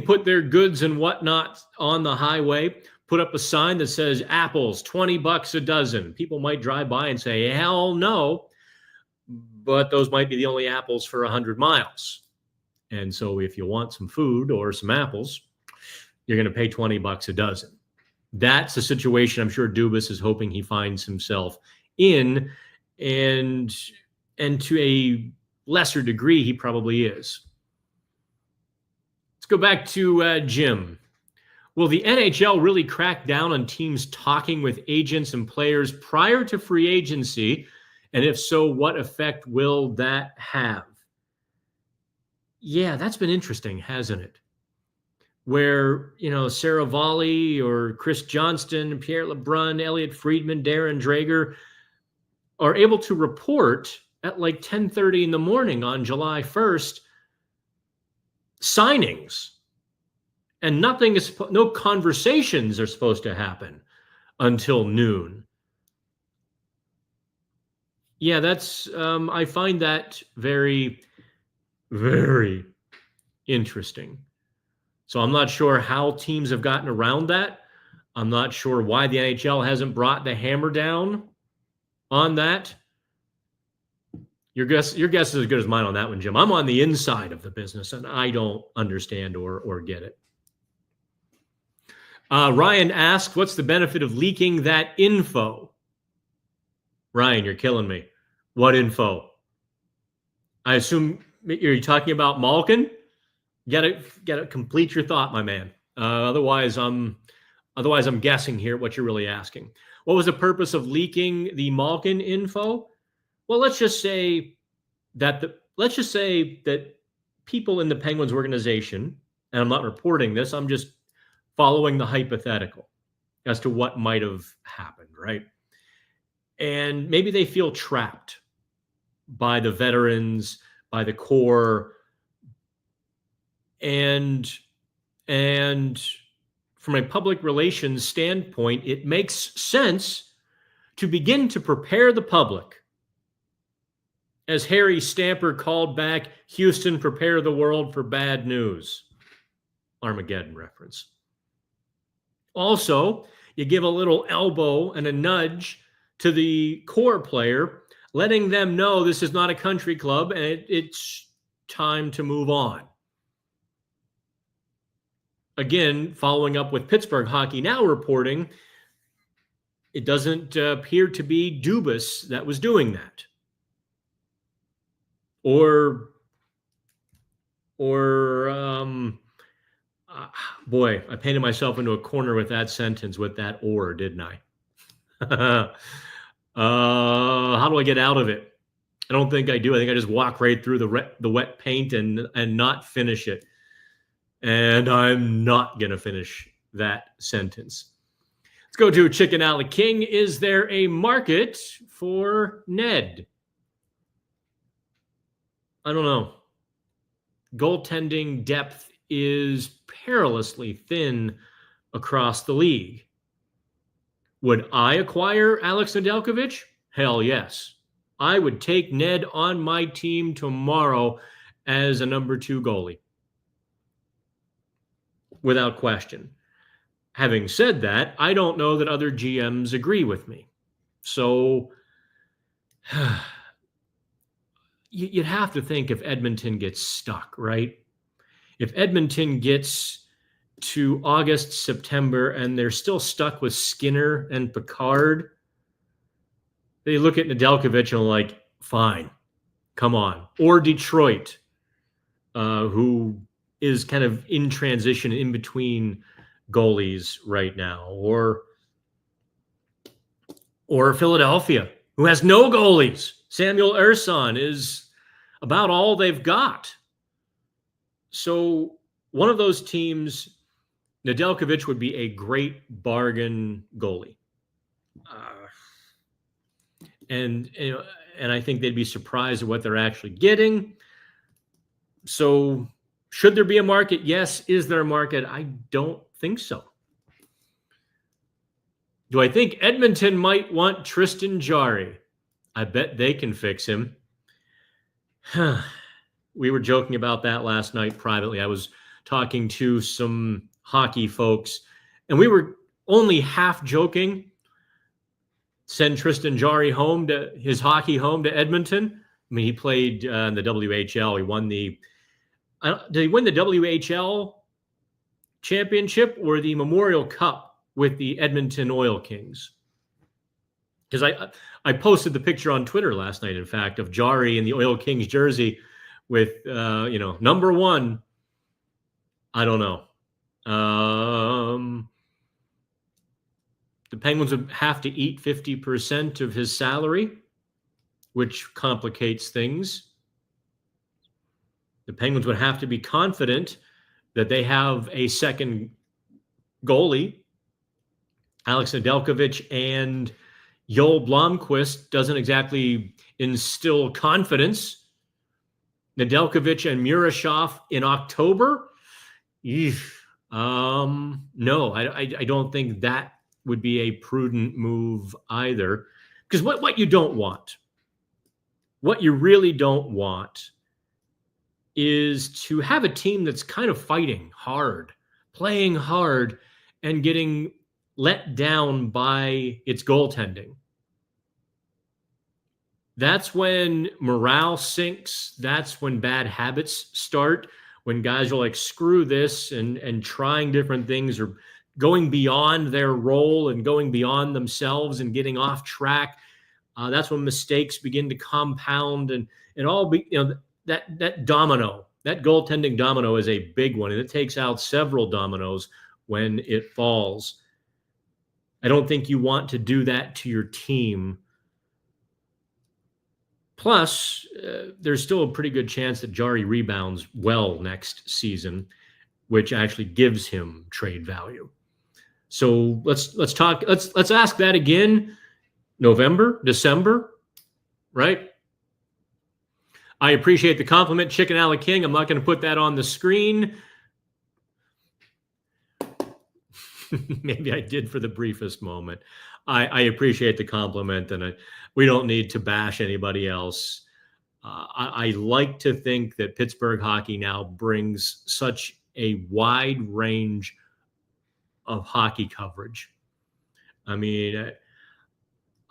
S1: put their goods and whatnot on the highway, put up a sign that says apples, $20 a dozen. People might drive by and say, hell no, but those might be the only apples for 100 miles. And so if you want some food or some apples, you're going to pay $20 a dozen. That's a situation I'm sure Dubas is hoping he finds himself in, and to a lesser degree, he probably is. Let's go back to Jim. Will the NHL really crack down on teams talking with agents and players prior to free agency? And if so, what effect will that have? Yeah, that's been interesting, hasn't it? Where, Sarah Volley or Chris Johnston, Pierre LeBrun, Elliot Friedman, Darren Drager are able to report at like 10:30 in the morning on July 1st signings, and no conversations are supposed to happen until noon. Yeah, that's I find that very, very interesting. So I'm not sure how teams have gotten around that. I'm not sure why the NHL hasn't brought the hammer down on that. Your guess is as good as mine on that one, Jim. I'm on the inside of the business, and I don't understand or get it. Ryan asked, what's the benefit of leaking that info? Ryan, you're killing me. What info? I assume you're talking about Malkin? You gotta complete your thought, my man. Otherwise, I'm guessing here what you're really asking. What was the purpose of leaking the Malkin info? Well, let's just say that people in the Penguins organization, and I'm not reporting this, I'm just following the hypothetical as to what might have happened, right? And maybe they feel trapped by the veterans, by the core, and from a public relations standpoint, it makes sense to begin to prepare the public. As Harry Stamper called back, Houston, prepare the world for bad news. Armageddon reference. Also, you give a little elbow and a nudge to the core player, letting them know this is not a country club and it's time to move on. Again, following up with Pittsburgh Hockey Now reporting, it doesn't appear to be Dubas that was doing that. Boy, I painted myself into a corner with that sentence, with that "or," didn't I? How do I get out of it? I don't think I do. I think I just walk right through the wet paint and not finish it. And I'm not going to finish that sentence. Let's go to Chicken Alley King. Is there a market for Ned? I don't know. Goaltending depth is perilously thin across the league. Would I acquire Alex Nedeljkovic? Hell yes. I would take Ned on my team tomorrow as a number 2 goalie. Without question. Having said that, I don't know that other GMs agree with me. So you'd have to think if Edmonton gets stuck, right? If Edmonton gets to August, September, and they're still stuck with Skinner and Picard, they look at Nedeljkovic and are like, fine, come on. Or Detroit, who is kind of in transition in between goalies right now, or Philadelphia, who has no goalies. Samuel Ersson is about all they've got. So one of those teams, Nedeljkovic would be a great bargain goalie. And I think they'd be surprised at what they're actually getting. So should there be a market? Yes. Is there a market? I don't think so. Do I think Edmonton might want Tristan Jarry? I bet they can fix him. We were joking about that last night privately. I was talking to some hockey folks, and we were only half joking. Send Tristan Jarry home to his hockey home to Edmonton. I mean, he played in the WHL. He won the Did he win the WHL championship or the Memorial Cup with the Edmonton Oil Kings? Because I posted the picture on Twitter last night, in fact, of Jari in the Oil Kings jersey with, number 1. I don't know. The Penguins would have to eat 50% of his salary, which complicates things. The Penguins would have to be confident that they have a second goalie. Alex Nedeljkovic and Joel Blomqvist doesn't exactly instill confidence. Nedeljkovic and Murashov in October? No, I don't think that would be a prudent move either. Because what you don't want, what you really don't want, is to have a team that's kind of fighting hard, playing hard, and getting let down by its goaltending. That's when morale sinks. That's when bad habits start. When guys are like, screw this, and trying different things, or going beyond their role and going beyond themselves and getting off track. That's when mistakes begin to compound, and all be, that domino, that goaltending domino is a big one, and it takes out several dominoes when it falls. I don't think you want to do that to your team. Plus, there's still a pretty good chance that Jari rebounds well next season, which actually gives him trade value. So let's talk. Let's ask that again. November, December, right? I appreciate the compliment, Chicken Alley King. I'm not going to put that on the screen. Maybe I did for the briefest moment. I appreciate the compliment, and we don't need to bash anybody else. I like to think that Pittsburgh hockey now brings such a wide range of hockey coverage. I mean,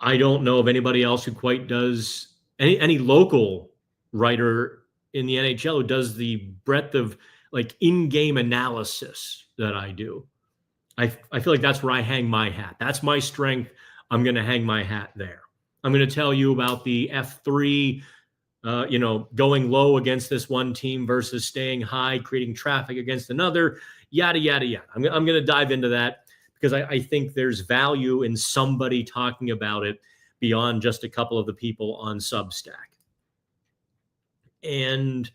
S1: I don't know of anybody else who quite does, any local writer in the NHL who does the breadth of like in-game analysis that I do. I feel like that's where I hang my hat. That's my strength. I'm going to hang my hat there. I'm going to tell you about the F3, going low against this one team versus staying high, creating traffic against another, yada, yada, yada. I'm going to dive into that because I think there's value in somebody talking about it beyond just a couple of the people on Substack. And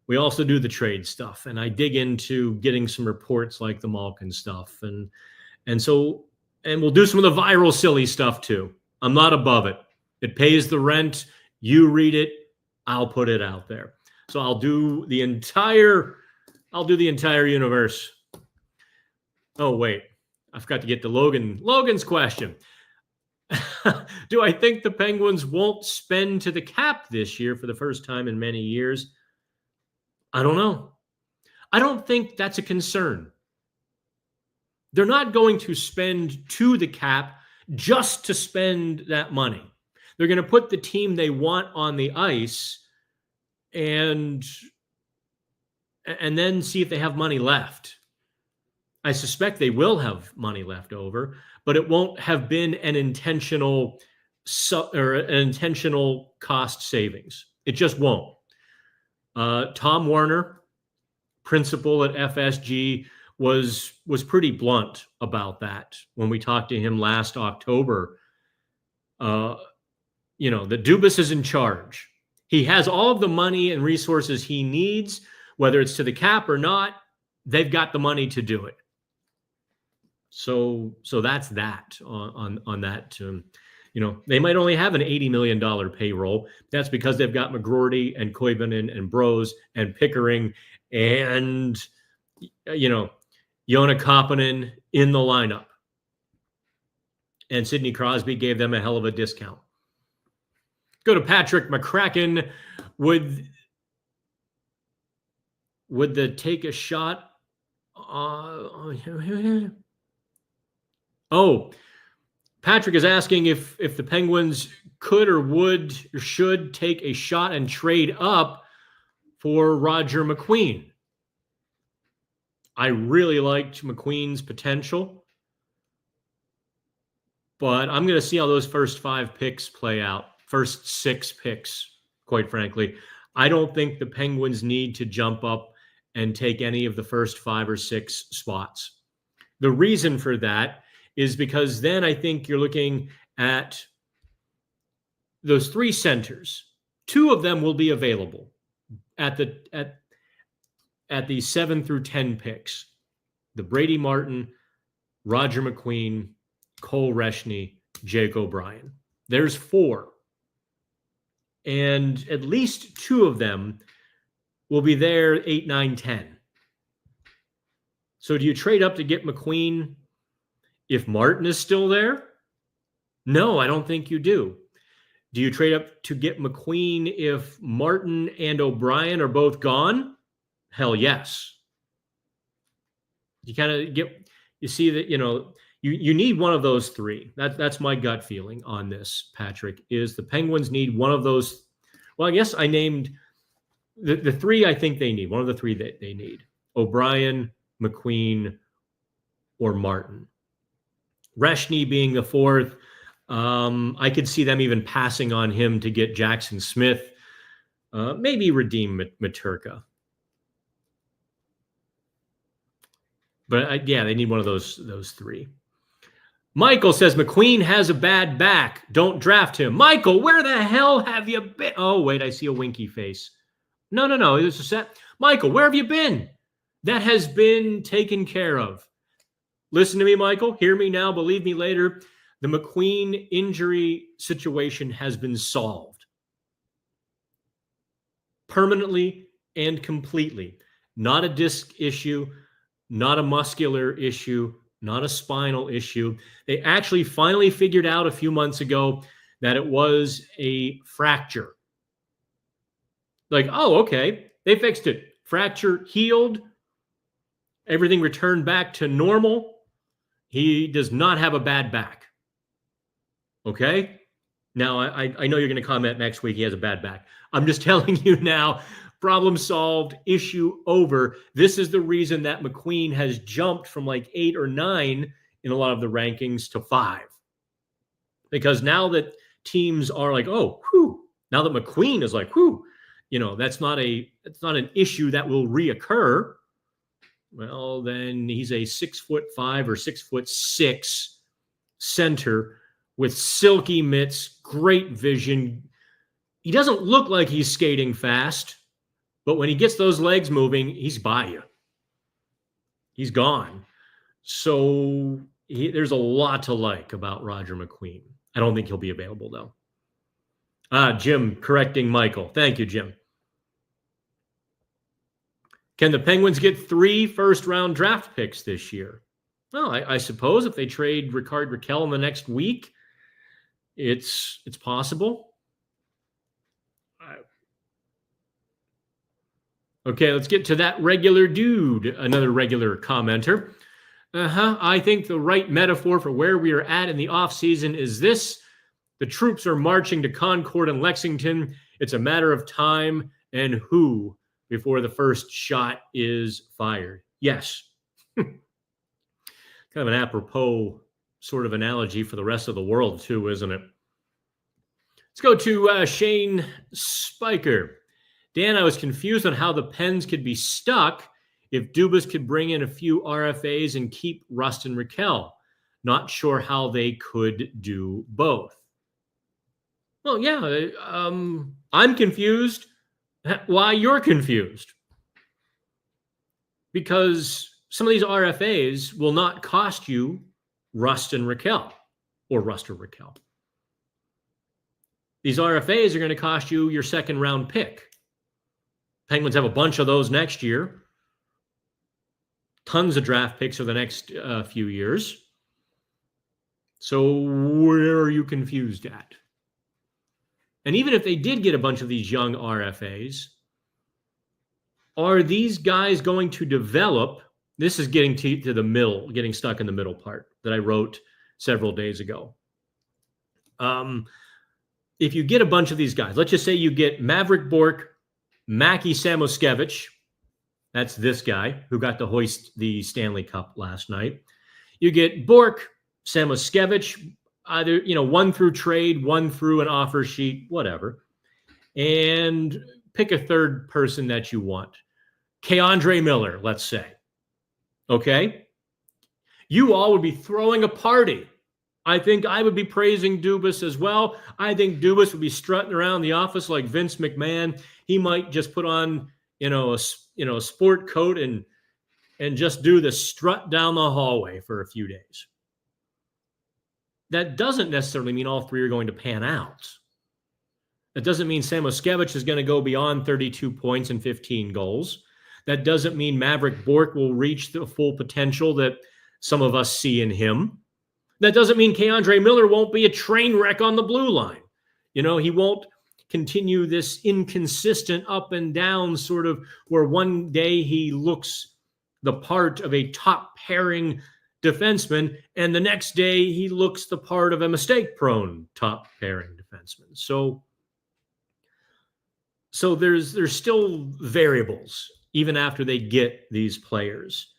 S1: we also do the trade stuff, and I dig into getting some reports like the Malkin stuff. And we'll do some of the viral silly stuff too. I'm not above it. It pays the rent. You read it, I'll put it out there. So I'll do the entire universe. Oh, wait. I forgot to get to Logan's question. Do I think the Penguins won't spend to the cap this year for the first time in many years? I don't know. I don't think that's a concern. They're not going to spend to the cap just to spend that money. They're going to put the team they want on the ice and then see if they have money left. I suspect they will have money left over, but it won't have been an intentional cost savings. It just won't. Tom Werner, principal at FSG, was pretty blunt about that when we talked to him last October. That Dubas is in charge. He has all of the money and resources he needs, whether it's to the cap or not. They've got the money to do it. So that's that on that. They might only have an $80 million payroll. That's because they've got McGroarty and Koivunen and Bros and Pickering and, Joona Koppanen in the lineup. And Sidney Crosby gave them a hell of a discount. Go to Patrick McCracken. Would they take a shot? Patrick is asking if the Penguins could or would or should take a shot and trade up for Roger McQueen. I really liked McQueen's potential, but I'm going to see how those first 5 picks play out. First 6 picks, quite frankly. I don't think the Penguins need to jump up and take any of the first 5 or 6 spots. The reason for that is because then I think you're looking at those 3 centers. 2 of them will be available at the 7 through 10 picks. The Brady Martin, Roger McQueen, Cole Reschny, Jake O'Brien. There's 4. And at least 2 of them will be there 8, 9, 10. So do you trade up to get McQueen if Martin is still there? No, I don't think you do. Do you trade up to get McQueen if Martin and O'Brien are both gone? Hell yes. You kind of you see that, you need one of those 3. That's my gut feeling on this, Patrick, is the Penguins need one of those. Well, I guess I named the 3 I think they need. One of the 3 that they need. O'Brien, McQueen, or Martin. Reschny being the 4th. I could see them even passing on him to get Jackson Smith. Maybe redeem Maturka. But they need one of those 3. Michael says McQueen has a bad back. Don't draft him. Michael, where the hell have you been? Oh, wait, I see a winky face. No. It's a set. Michael, where have you been? That has been taken care of. Listen to me, Michael. Hear me now. Believe me later. The McQueen injury situation has been solved. Permanently and completely. Not a disc issue. Not a muscular issue, not a spinal issue. They actually finally figured out a few months ago that it was a fracture. Like, oh, okay, they fixed it. Fracture healed. Everything returned back to normal. He does not have a bad back. Okay? Now, I know you're going to comment next week he has a bad back. I'm just telling you now, problem solved, issue over. This is the reason that McQueen has jumped from like 8 or 9 in a lot of the rankings to 5. Because now that teams are like, oh, whew, now that McQueen is like, whew, that's not an issue that will reoccur. Well, then he's a 6'5" or 6'6" center with silky mitts, great vision. He doesn't look like he's skating fast. But when he gets those legs moving, he's by you. He's gone. So there's a lot to like about Roger McQueen. I don't think he'll be available, though. Jim correcting Michael. Thank you, Jim. Can the Penguins get 3 first-round draft picks this year? Well, I suppose if they trade Rickard Rakell in the next week, it's possible. Okay, let's get to that regular dude, another regular commenter. I think the right metaphor for where we are at in the offseason is this. The troops are marching to Concord and Lexington. It's a matter of time and who before the first shot is fired. Yes. Kind of an apropos sort of analogy for the rest of the world too, isn't it? Let's go to Shane Spiker. Dan, I was confused on how the Pens could be stuck if Dubas could bring in a few RFAs and keep Rust and Rakell. Not sure how they could do both. Well, yeah, I'm confused why you're confused. Because some of these RFAs will not cost you Rust and Rakell, or Rust or Rakell. These RFAs are going to cost you your second-round pick. Penguins have a bunch of those next year. Tons of draft picks for the next few years. So where are you confused at? And even if they did get a bunch of these young RFAs, are these guys going to develop? This is getting to the middle, getting stuck in the middle part that I wrote several days ago. If you get a bunch of these guys, let's just say you get Maverick Bork, Mackie Samoskevich, That's this guy who got to hoist the Stanley Cup last night. You get Bork, Samoskevich, either, one through trade, one through an offer sheet, whatever. And pick a third person that you want. Keandre Miller, let's say. Okay? You all would be throwing a party. I think I would be praising Dubas as well. I think Dubas would be strutting around the office like Vince McMahon. He might just put on, a sport coat and just do the strut down the hallway for a few days. That doesn't necessarily mean all three are going to pan out. That doesn't mean Samoskevich is going to go beyond 32 points and 15 goals. That doesn't mean Maverick Bork will reach the full potential that some of us see in him. That doesn't mean Keandre Miller won't be a train wreck on the blue line. He won't continue this inconsistent up and down sort of where one day he looks the part of a top pairing defenseman and the next day he looks the part of a mistake-prone top pairing defenseman. So there's still variables even after they get these players.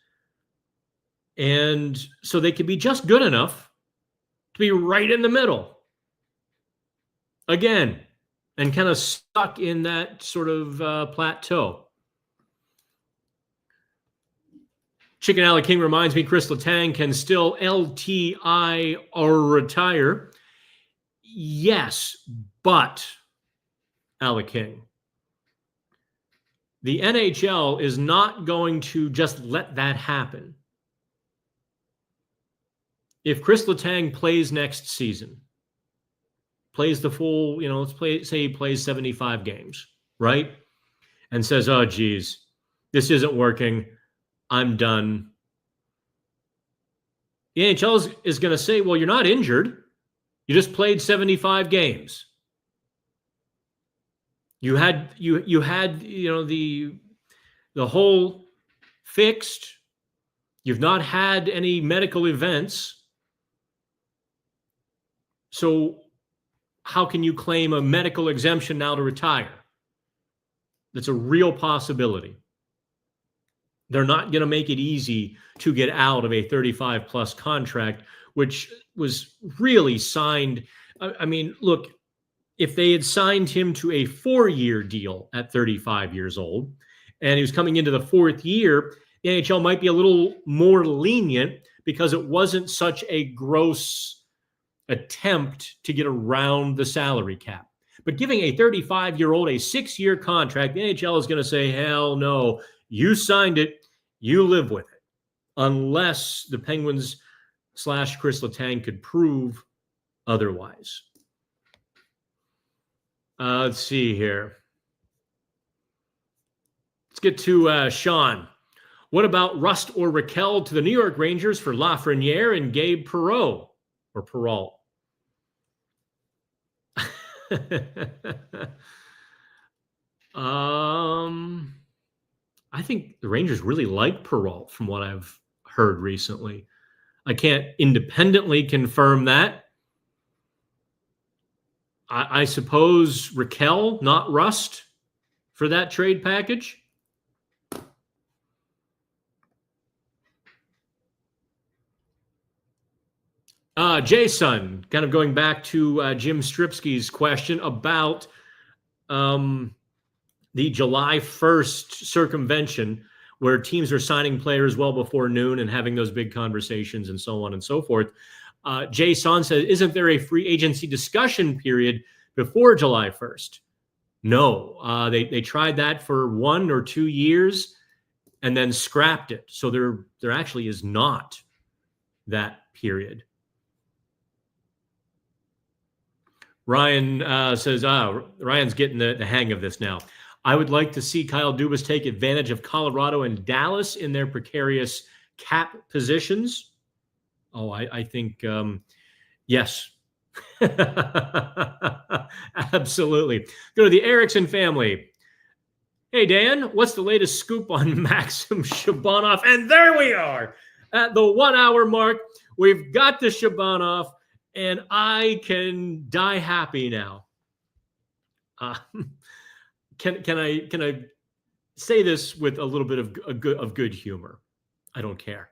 S1: And so they could be just good enough to be right in the middle again and kind of stuck in that sort of plateau. Chicken Alley King reminds me Chris Letang can still LTI or retire. Yes, but Alley King, the NHL is not going to just let that happen. If Chris Letang plays next season, plays the full, say he plays 75 games, right? And says, oh, geez, this isn't working. I'm done. The NHL is going to say, well, you're not injured. You just played 75 games. You had the whole fixed. You've not had any medical events. So how can you claim a medical exemption now to retire? That's a real possibility. They're not going to make it easy to get out of a 35-plus contract, which was really signed. I mean, look, if they had signed him to a 4-year deal at 35 years old, and he was coming into the 4th year, the NHL might be a little more lenient because it wasn't such a gross attempt to get around the salary cap. But giving a 35-year-old a 6-year contract, the NHL is going to say, hell no, you signed it, you live with it. Unless the Penguins / Chris Letang could prove otherwise. Let's see here. Let's get to Sean. What about Rust or Raquel to the New York Rangers for Lafreniere and Gabe Perreault? Or Perreault. I think the Rangers really like Perreault from what I've heard recently. I can't independently confirm that. I suppose Raquel, not Rust, for that trade package. Jason, kind of going back to Jim Stripsky's question about the July 1st circumvention, where teams are signing players well before noon and having those big conversations and so on and so forth. Jason says, isn't there a free agency discussion period before July 1st? No, they tried that for 1 or 2 years and then scrapped it. So there actually is not that period. Ryan says, Ryan's getting the hang of this now. I would like to see Kyle Dubas take advantage of Colorado and Dallas in their precarious cap positions. Oh, I think, yes. Absolutely. Go to the Erickson family. Hey, Dan, what's the latest scoop on Maxim Shabanov? And there we are at the 1 hour mark. We've got the Shabanov, and I can die happy now. Can I say this with a little bit of good humor. I don't care.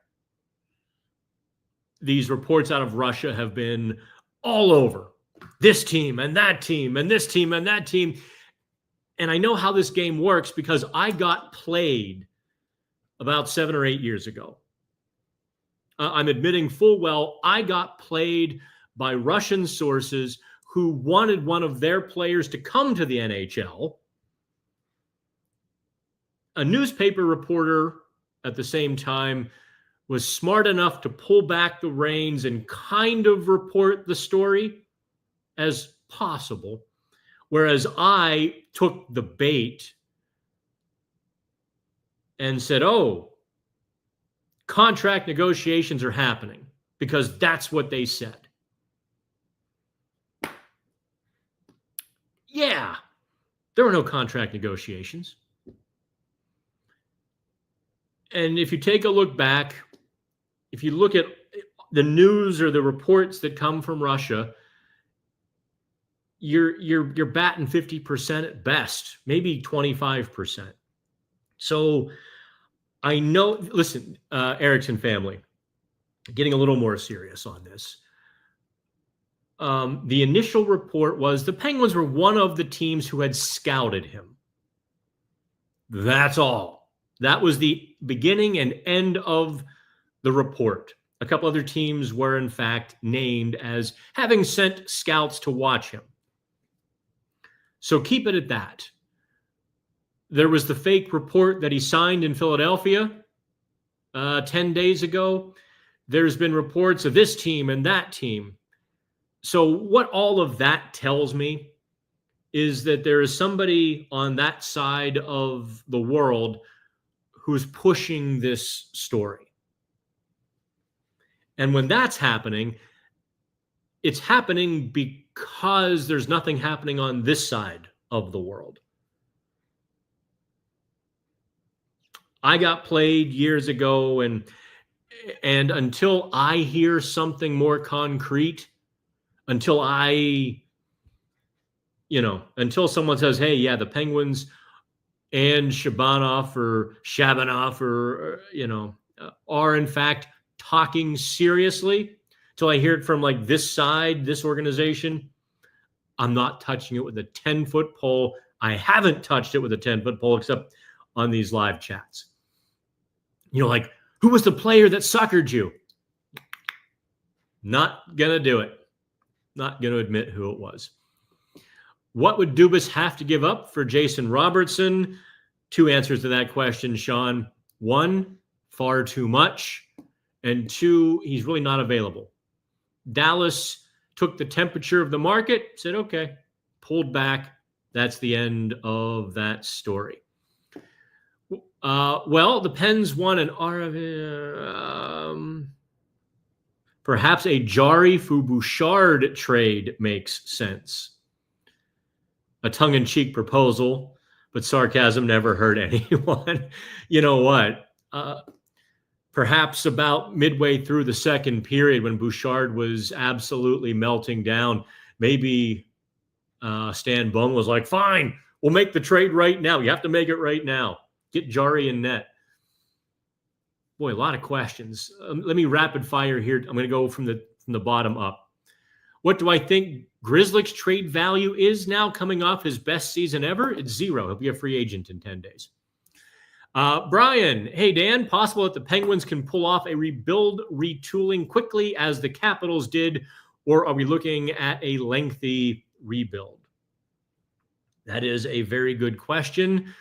S1: These reports out of Russia have been all over. This team and that team and this team and that team. And I know how this game works because I got played about 7 or 8 years ago. I'm admitting full well I got played by Russian sources who wanted one of their players to come to the NHL. A newspaper reporter at the same time was smart enough to pull back the reins and kind of report the story as possible, whereas I took the bait and said, oh, contract negotiations are happening because that's what they said. Yeah, there were no contract negotiations. And if you take a look back, if you look at the news or the reports that come from Russia, you're batting 50% at best, maybe 25%. So I know, listen, Erickson family, getting a little more serious on this. The initial report was the Penguins were one of the teams who had scouted him. That's all. That was the beginning and end of the report. A couple other teams were, in fact, named as having sent scouts to watch him. So keep it at that. There was the fake report that he signed in Philadelphia 10 days ago. There's been reports of this team and that team. So what all of that tells me is that there is somebody on that side of the world who's pushing this story. And when that's happening, it's happening because there's nothing happening on this side of the world. I got played years ago, and until I hear something more concrete, until until someone says, hey, yeah, the Penguins and Shabanov are in fact talking seriously, till I hear it from like this side, this organization, I'm not touching it with a 10-foot pole. I haven't touched it with a 10-foot pole except on these live chats. Like, who was the player that suckered you? Not going to do it. Not going to admit who it was. What would Dubas have to give up for Jason Robertson? 2 answers to that question, Sean. 1, far too much. And 2, he's really not available. Dallas took the temperature of the market, said, okay, pulled back. That's the end of that story. Well, the Pens won an perhaps a Jari for Bouchard trade makes sense. A tongue-in-cheek proposal, but sarcasm never hurt anyone. You know what? Perhaps about midway through the second period when Bouchard was absolutely melting down, maybe Stan Bone was like, fine, we'll make the trade right now. You have to make it right now. Get Jari in net. Boy, a lot of questions. Let me rapid fire here. I'm going to go from the bottom up. What do I think Grzelcyk's trade value is now coming off his best season ever? It's 0. He'll be a free agent in 10 days. Brian, hey, Dan, possible that the Penguins can pull off a rebuild retooling quickly as the Capitals did, or are we looking at a lengthy rebuild? That is a very good question.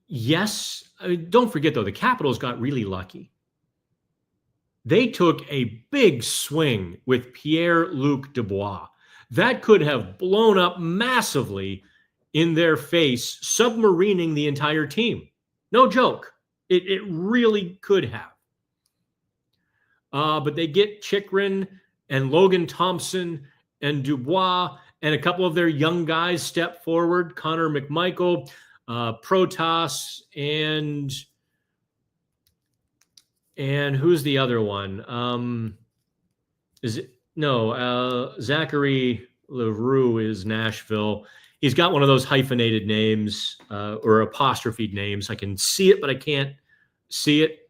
S1: Yes. Don't forget, though, the Capitals got really lucky. They took a big swing with Pierre-Luc Dubois. That could have blown up massively in their face, submarining the entire team. No joke. It really could have. But they get Chychrun and Logan Thompson and Dubois, and a couple of their young guys step forward, Connor McMichael, Protas, and who's the other one? Zachary Leroux is Nashville. He's got one of those hyphenated names or apostrophe names. I can see it, but I can't see it.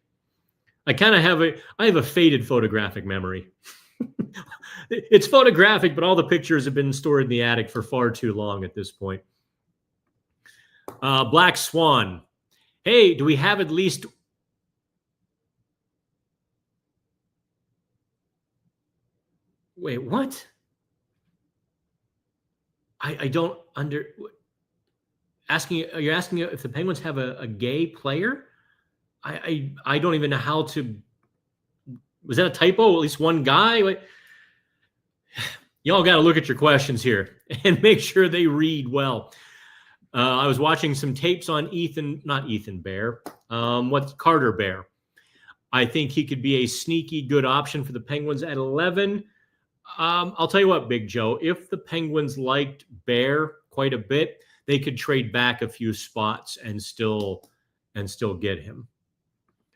S1: I have a faded photographic memory. It's photographic, but all the pictures have been stored in the attic for far too long at this point. Black Swan. Hey, do we have at least... Wait, what? I don't under... You're asking if the Penguins have a gay player? I don't even know how to... Was that a typo? At least one guy? Wait. Y'all got to look at your questions here and make sure they read well. I was watching some tapes on not Ethan Bear. What's Carter Bear? I think he could be a sneaky good option for the Penguins at 11. I'll tell you what, Big Joe, if the Penguins liked Bear quite a bit, they could trade back a few spots and still get him.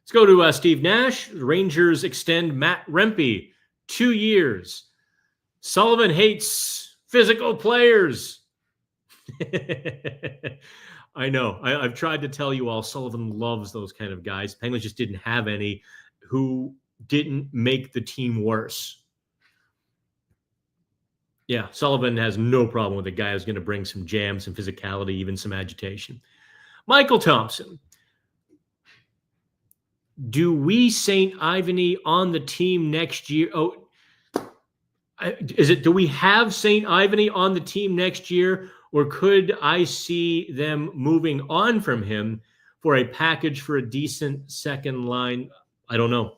S1: Let's go to Steve Nash. Rangers extend Matt Rempe 2 years. Sullivan hates physical players. I know. I've tried to tell you all, Sullivan loves those kind of guys. Penguins just didn't have any who didn't make the team worse. Yeah, Sullivan has no problem with a guy who's going to bring some jam, some physicality, even some agitation. Michael Thompson. Do we St. Ivany on the team next year? Oh, do we have St. Ivany on the team next year, or could I see them moving on from him for a package for a decent second line? I don't know.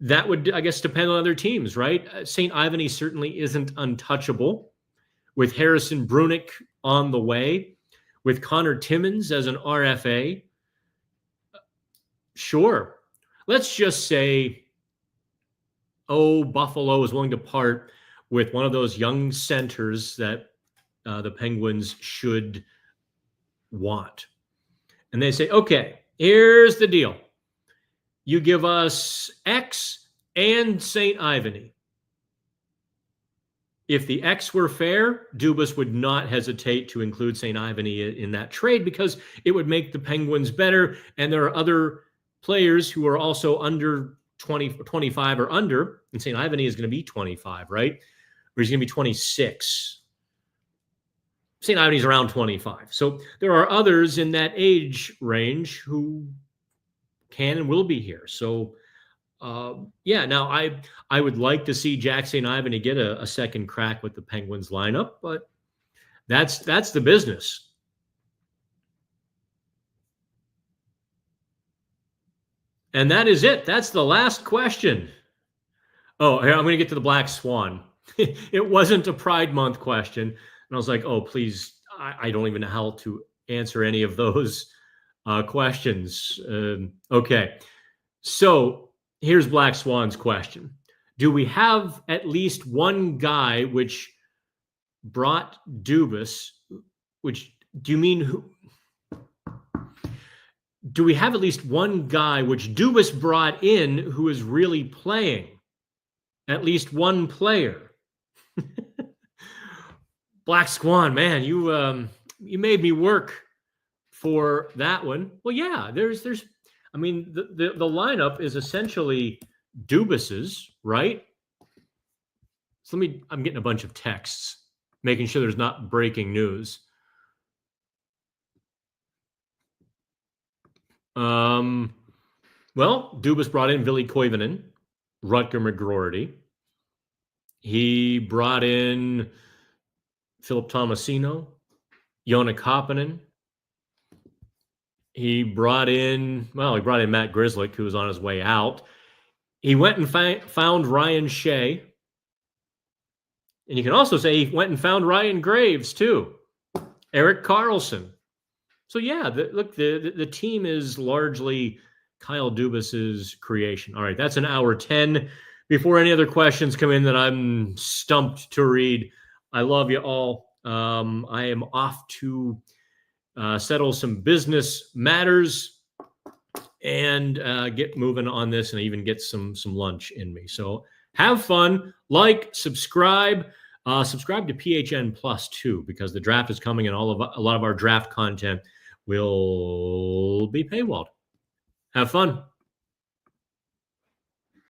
S1: That would, I guess, depend on other teams, right? St. Ivany certainly isn't untouchable. With Harrison Brunick on the way, with Connor Timmins as an RFA, sure. Let's just say, Buffalo is willing to part with one of those young centers that the Penguins should want. And they say, okay, here's the deal. You give us X and St. Ivany. If the X were fair, Dubas would not hesitate to include St. Ivany in that trade because it would make the Penguins better. And there are other players who are also under 25 or under, and St. Ivany is going to be 25, right? Or he's going to be 26. St. Ivany's around 25. So there are others in that age range who can and will be here. So, now I would like to see Jack St. Ivany get a second crack with the Penguins lineup, but that's the business. And that is it. That's the last question. Oh, here, I'm going to get to the Black Swan. It wasn't a Pride Month question. And I was like, oh, please, I don't even know how to answer any of those questions. Okay. So here's Black Swan's question. Do we have at least one guy which brought Dubas, which do you mean who? Do we have at least one guy which Dubas brought in who is really playing? At least one player. Black Swan, man, you made me work for that one. Well, yeah, there's I mean, the lineup is essentially Dubas's, right? So I'm getting a bunch of texts, making sure there's not breaking news. Well, Dubas brought in Ville Koivunen, Rutger McGroarty. He brought in Philip Tomasino, Joona Koppanen. He brought in Matt Grzelcyk, who was on his way out. He went and found Ryan Shea. And you can also say he went and found Ryan Graves, too. Erik Karlsson. So, yeah, the team is largely Kyle Dubas's creation. All right, that's an hour 10. Before any other questions come in that I'm stumped to read, I love you all. I am off to settle some business matters and get moving on this and even get some lunch in me. So have fun, like, subscribe. Subscribe to PHN Plus too, because the draft is coming and a lot of our draft content will be paywalled. Have fun.